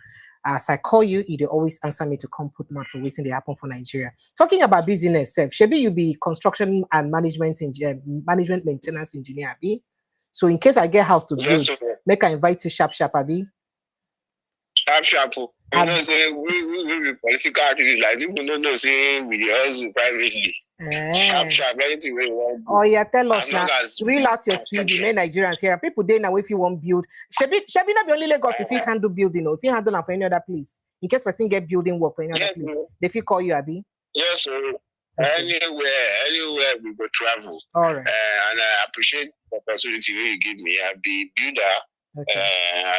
as I call you, you always answer me to come put mouth for waiting they happen for Nigeria. Talking about business, Shebi, you be construction and management maintenance engineer, Abi. So in case I get house to build, make I invite you sharp, Abi. Sharp. You know, say we political activists like people don't know say we also privately. Sharp, anything we want. Oh yeah, tell us now. Reel out your CV, many Nigerians here. People they now if you want build. Shebi not be only Lagos if you handle building or if you handle them for any other place. In case person get building work for any other place, they feel call you, Abi. Yes, sir. Okay. Anywhere we go travel. All right. And I appreciate the opportunity you give me. I've been builder. Okay.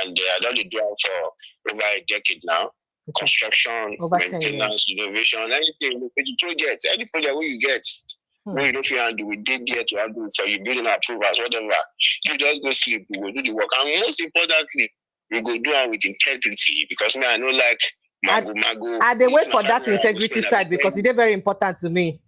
And I done the job for over a decade now. Okay. Construction, over maintenance, innovation, anything, project, any project where you get, where you don't feel and do, we did get to handle for you, building approvals, whatever. You just go sleep, we will do the work. And most importantly, we go do it with integrity because I know like mago. They wait for that integrity side because it's very important to me.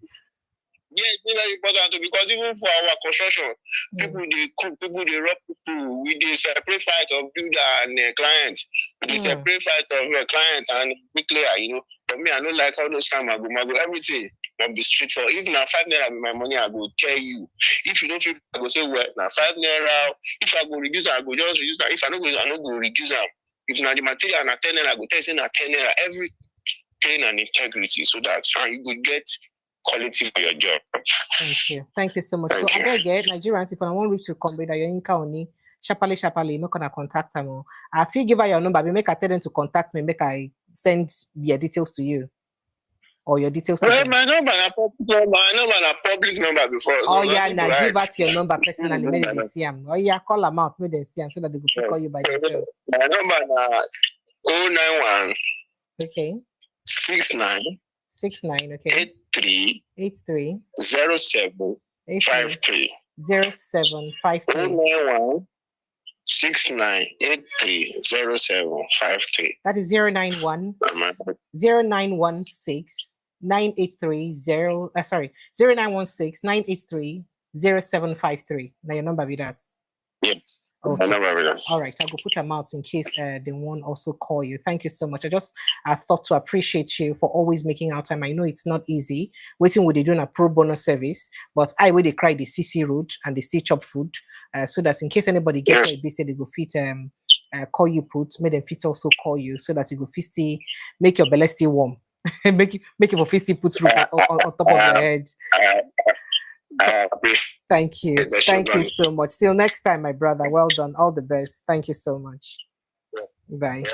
Yeah, it's very important because even for our construction, people they cook, people they rob people. We they separate fight of builder and client. We separate fight of client and be clear. You know, for me, I don't like all those kind of mago. Everything must be straightforward. If now 5 naira with my money, I go tell you. If you don't feel, I go say well now 5 naira. If I go reduce, I go just reduce. If I don't go, I don't go reduce them. If now the material na 10 naira, I go tell you na 10 naira. Everything and integrity, so that you could get quality for your job. Thank you so much. So I beg Nigerians, if I want reach to Comrade Ayoyin Kaoni, sharply, make gonna contact them. I feel give her your number, make I tell them to contact me, make I send their details to you. Or your details to them. My number na public number before. Oh yeah, now give out your number personally, make they see them. Oh yeah, call them out, make them see them so that they will call you by themselves. My number na 091. Okay. 69. Okay. 83 07 53 0753 091 69 83 07 53. That is 091 0916 983 0916 983 0753. Now your number be that. Yep. Okay. All right, I'll go put them out in case they won't also call you. Thank you so much. I thought to appreciate you for always making our time. I know it's not easy waiting with they doing a pro bono service, but I will they cry the CC route and the stitch up food so that in case anybody gets they say they go fit call you put, make them fit also call you so that you go fit make your belly still warm. make it for fit put roof on top of your head. Thank you. Thank you so much. Till next time, my brother. Well done. All the best. Thank you so much. Bye.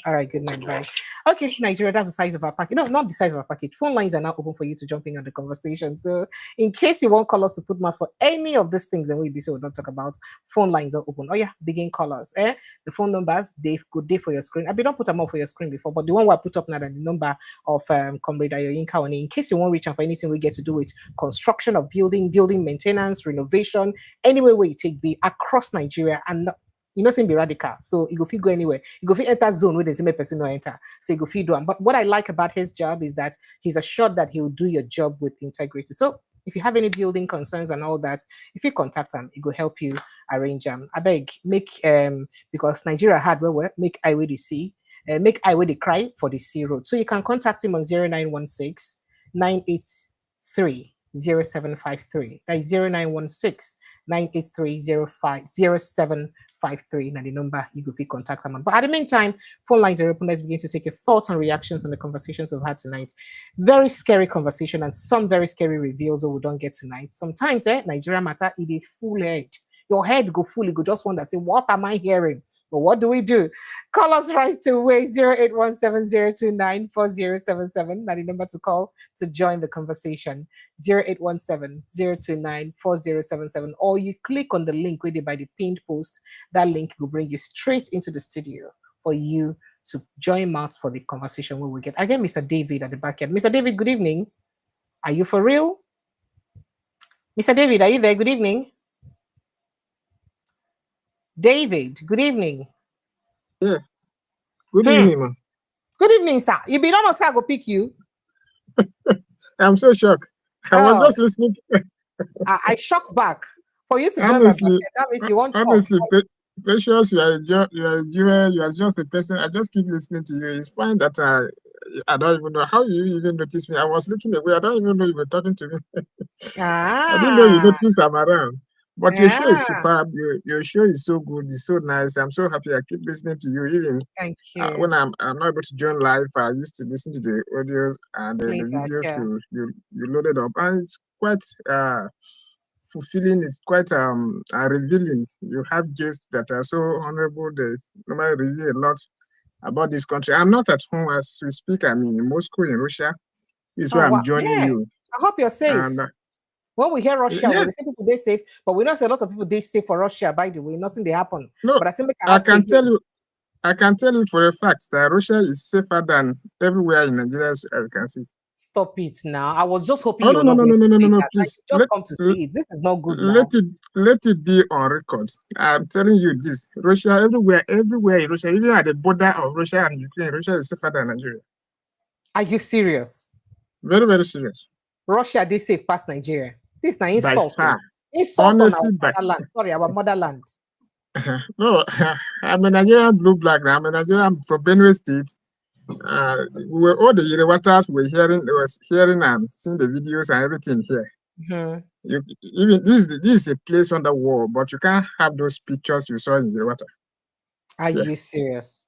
All right, good night. Bye. Okay, Nigeria, that's the size of our package. No, not the size of our package. Phone lines are now open for you to jump in on the conversation. So in case you want call us to put mouth for any of these things and we don't talk about, phone lines are open. Oh yeah, begin callers. The phone numbers, they good day for your screen. I don't put them up for your screen before, but the one I put up now, the number of Comrade Ayoyin Kaoni, in case you want to reach out for anything we get to do with construction of building maintenance, renovation, anywhere where you take be across Nigeria and be radical. So you go fit go anywhere. You go fit enter zone where there's a person no enter. So you go fit do. But what I like about his job is that he's assured that he will do your job with integrity. So if you have any building concerns and all that, if you contact him, it will help you arrange them. I beg, make because Nigeria hard where make highway the see, make highway the cry for the C road. So you can contact him on 0916 983 0753. That's 0916 983 0753. Now the number you could contact them on. But at the meantime, phone lines are open. Let's begin to take your thoughts and reactions on the conversations we've had tonight. Very scary conversation and some very scary reveals that we don't get tonight. Sometimes Nigeria matter it is full head. Your head go full, you go just wonder, say, what am I hearing? But what do we do? Call us right away, 0817-029-4077. That's the number to call to join the conversation, 0817-029-4077. Or you click on the link where they by the pinned post. That link will bring you straight into the studio for you to join mouth for the conversation where we get. Again, Mr. David at the back end. Mr. David, good evening. Are you for real? Mr. David, are you there? Good evening. David, good evening. Yeah. Good evening, man. Good evening, sir. You be honest, I go pick you. I'm so shocked. I was Oh, just listening. I shock back. For you to join my Honestly, bracket, that means you won't talk. honestly, Precious, you are a jewel. You are just a person. I just keep listening to you. It's fine that I don't even know how you even noticed me. I was looking away. I don't even know you were talking to me. I didn't know you Ah, noticed I'm around. But your show is yeah. superb. Your show is so good. It's so nice. I'm so happy. I keep listening to you. Even Thank when you. I'm not able to join live, I used to listen to the audios and the Playback, videos yeah. you loaded up, and it's quite fulfilling. It's quite revealing. You have guests that are so honorable. They normally reveal a lot about this country. I'm not at home as we speak. I'm in Moscow, in Russia. This is Oh, where I'm wow. joining Yeah. you. I hope you're safe. And When we hear Russia, yeah, we say people they safe, but we know say a lot of people they safe for Russia. By the way, nothing they happen. no, But I think I I ask can tell again. you. I can tell you for a fact that Russia is safer than everywhere in Nigeria, as you can see. Stop it now. I was just hoping Oh you no were no not no going no to no no no say no! that. Like, Please you just come to say it. This is not good let now. it be on record. I'm telling you this: Russia everywhere in Russia, even at the border of Russia and Ukraine, Russia is safer than Nigeria. Are you serious? Very serious. Russia they safe past Nigeria. This is an By insult. far, Insult on our honestly, by motherland. Sorry, our motherland. no, I'm a Nigerian blue black. Now. I'm a Nigerian from Benue State. We were all the Yerewatas were hearing, was hearing and seeing the videos and everything here. Mhm. Even this is a place on the wall, but you can't have those pictures you saw in the water. Are Yeah, you serious?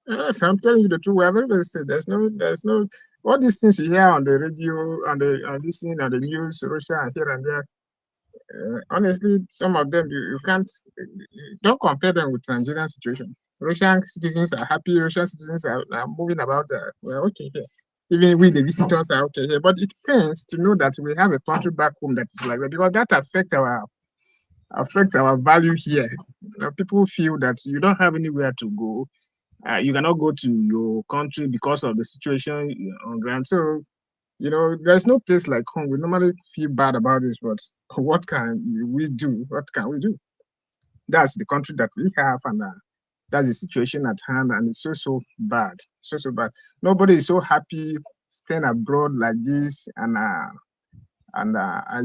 yes, I'm telling you the truth. We are very safe. There's no all these things you hear on the radio, on listening on the news, Russia and here and there. Honestly, some of them you can't don't compare them with Nigerian situation. Russian citizens are happy. Russian citizens are moving about. We're okay here. Even we, the visitors, are okay here. But it pains to know that we have a country back home that is like that because that affect our value here. People feel that you don't have anywhere to go. You cannot go to your country because of the situation on ground. So, there's no place like home. We normally feel bad about this, but what can we do? What can we do? That's the country that we have, and that's the situation at hand, and it's so bad. So bad. Nobody is so happy staying abroad like this, and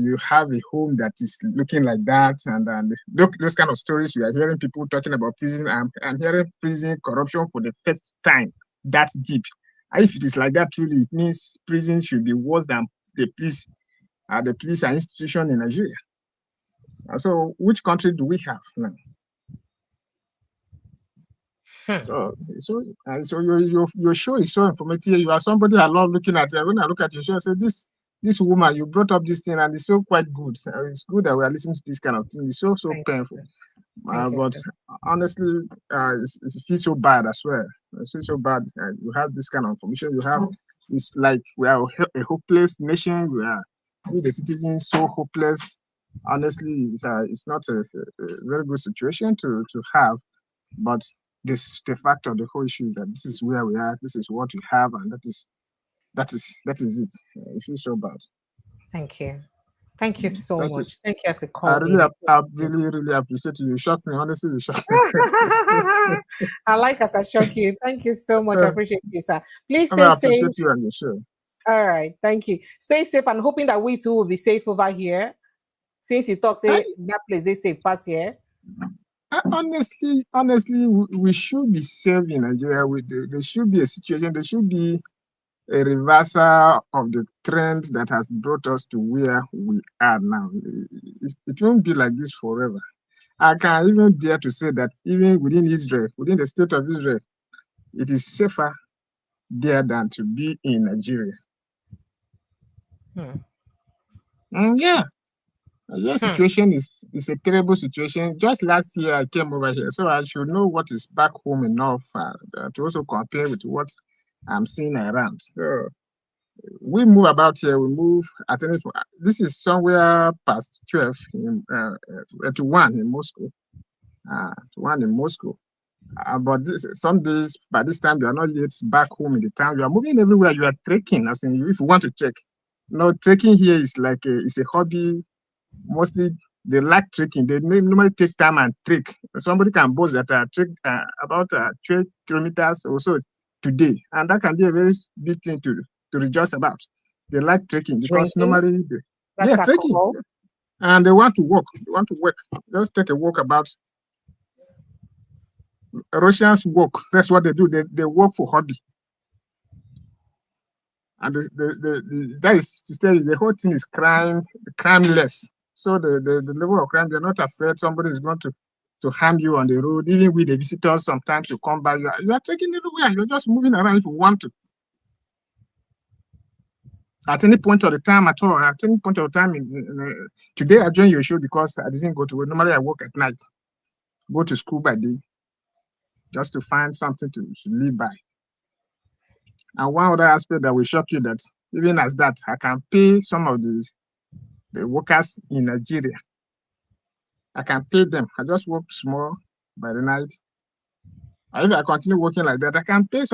you have a home that is looking like that, and those kind of stories we are hearing people talking about prison. I'm hearing prison corruption for the first time. That's deep. And if it is like that, truly, it means prison should be worse than the police and institution in Nigeria. So, which country do we have now? Hmm. So your show is so informative. You are somebody I love looking at. When I look at your show, I say this woman you brought up this thing and it's so quite good. It's good that we are listening to this kind of thing. It's so Thank you, painful. sir. Thank you, But sir. honestly, it feels so bad as well. It feels so bad. You have this kind of information. You have it's like we are a hopeless nation. We the citizens so hopeless. Honestly, it's not a very good situation to have. But the fact of the whole issue is that this is where we are. This is what we have, and that is it. It feels so bad. Thank you. Thank you so Thank you. much. Thank you as a I call really, in. I really appreciate you. You shocked me. Honestly, you shocked me. I like as I shock you. Thank you so much. I Uh, appreciate you, sir. Please I stay safe. appreciate you and your show. All right. Thank you. Stay safe and hoping that we too will be safe over here. Since you talk, I, say that place they safe pass here. honestly, we should be safe in Nigeria. There should be a situation. There should be a reversal of the trend that has brought us to where we are now. It won't be like this forever. I can even dare to say that even within Israel, within the state of Israel, it is safer there than to be in Nigeria. Hmm. Yeah, your Hmm. situation is a terrible situation. Just last year, I came over here, so I should know what is back home enough to also compare with what I'm seeing around. So we move about here. We move at any. This is somewhere past 12 to 1 in Moscow. To 1 in Moscow. But some days, by this time, you are not yet back home in the town. You are moving everywhere. You are trekking. As in, if you want to check, trekking here is like it's a hobby. Mostly, they like trekking. They normally take time and trek. Somebody can boast that I trek about 12 kilometers or so today, and that can be a very big thing to rejoice about. They like trekking because Drinking? normally, That's trekking. alcohol. And they want to walk. They want to work. Just take a walk about. Russians walk. That's what they do. They work for hobby. And that is to say the whole thing is crimeless. So the level of crime, they're not afraid somebody is going to harm you on the road. Even with the visitors, sometimes you come by, you are taking everywhere. You're just moving around if you want to. At any point of the time at all, at any point of the time, today I joined your show because I didn't go to work. Normally I work at night, go to school by day, just to find something to live by. And one other aspect that will shock you that even as that, I can pay some of the workers in Nigeria. I can pay them. I just work small by the night. And if I continue working like that, I can pay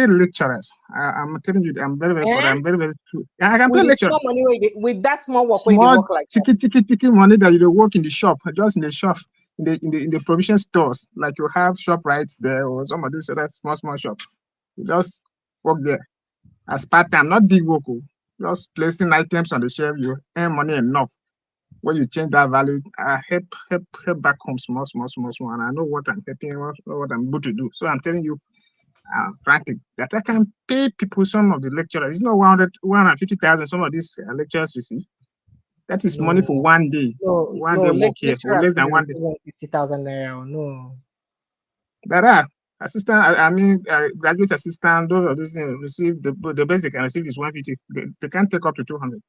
lecturers. I'm telling you, I'm very, very poor. I'm very, very true. I can pay lecturers. Small money with that small work where they work like ticky money that you work in the shop, just in the shop, in the provision stores, like you have shop right there or some of these other small shops. You just work there as part-time, not big work, just placing items on the shelf. You earn money enough. When you change that value, I help back home small, and I know what I'm helping, what I'm able to do. So I'm telling you, frankly, that I can pay people some of the lecturers. It's not 150,000. Some of these lecturers receive. That is money for one day. One day work here, or less than 1 day. 50,000 naira. No. There are assistant. Graduate assistant. Those of these receive the best they can receive is 150. They can't take up to 200.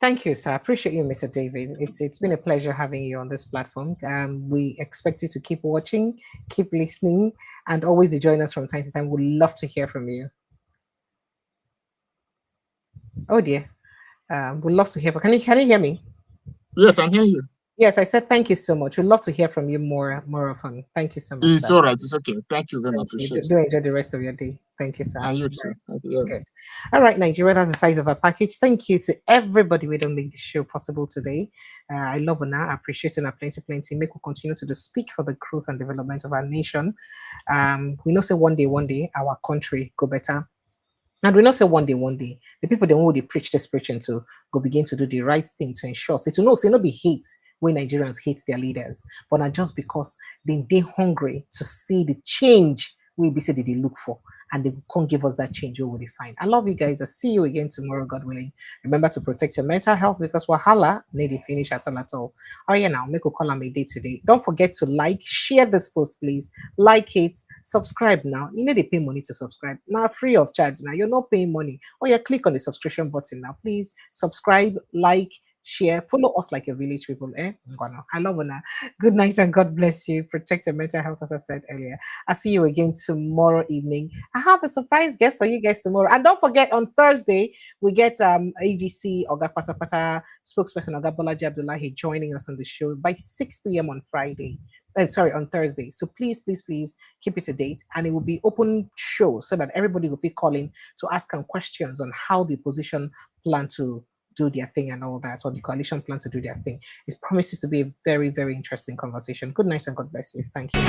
Thank you, sir. I appreciate you, Mr. David. It's been a pleasure having you on this platform. We expect you to keep watching, keep listening, and always join us from time to time. We'd love to hear from you. Oh dear. We'd love to hear from. Can you hear me? Yes, I hear you. Yes, I said thank you so much. We'd love to hear from you more often. Thank you so much. It's all right. It's okay. Thank you very much. Do enjoy the rest of your day. Thank you, sir. And you too. Good. All right, Nigeria, that's the size of our package. Thank you to everybody who don't make the show possible today. I love Una. I appreciate Una plenty. Make we continue to speak for the growth and development of our nation. We know say one day, our country go better. And we not say one day, the people they want they preach this preaching to go begin to do the right thing to ensure. So to know, say not be hate when Nigerians hate their leaders, but not just because they're hungry to see the change we be said they look for, and they can't give us that change we find. I love you guys. I'll see you again tomorrow, God willing. Remember to protect your mental health because wahala need to finish at all. Oh yeah, now make a call on me day today. Don't forget to like, share this post, please. Like it, subscribe now. You need to pay money to subscribe. Now free of charge. Now you're not paying money. Oh yeah, click on the subscription button now. Please subscribe, like, share, follow us like your village people. I love Una. Good night and God bless you. Protect your mental health, as I said earlier. I'll see you again tomorrow evening. I have a surprise guest for you guys tomorrow. And don't forget, on Thursday, we get ADC Oga Patapata spokesperson Oga Bolaji Abdullahi joining us on the show by 6 p.m. on Friday. On Thursday. So please keep it to date, and it will be open show so that everybody will be calling to ask them questions on how the opposition plan to do their thing and all that, or the coalition plan to do their thing. It promises to be a very, very interesting conversation. Good night and God bless you. Thank you.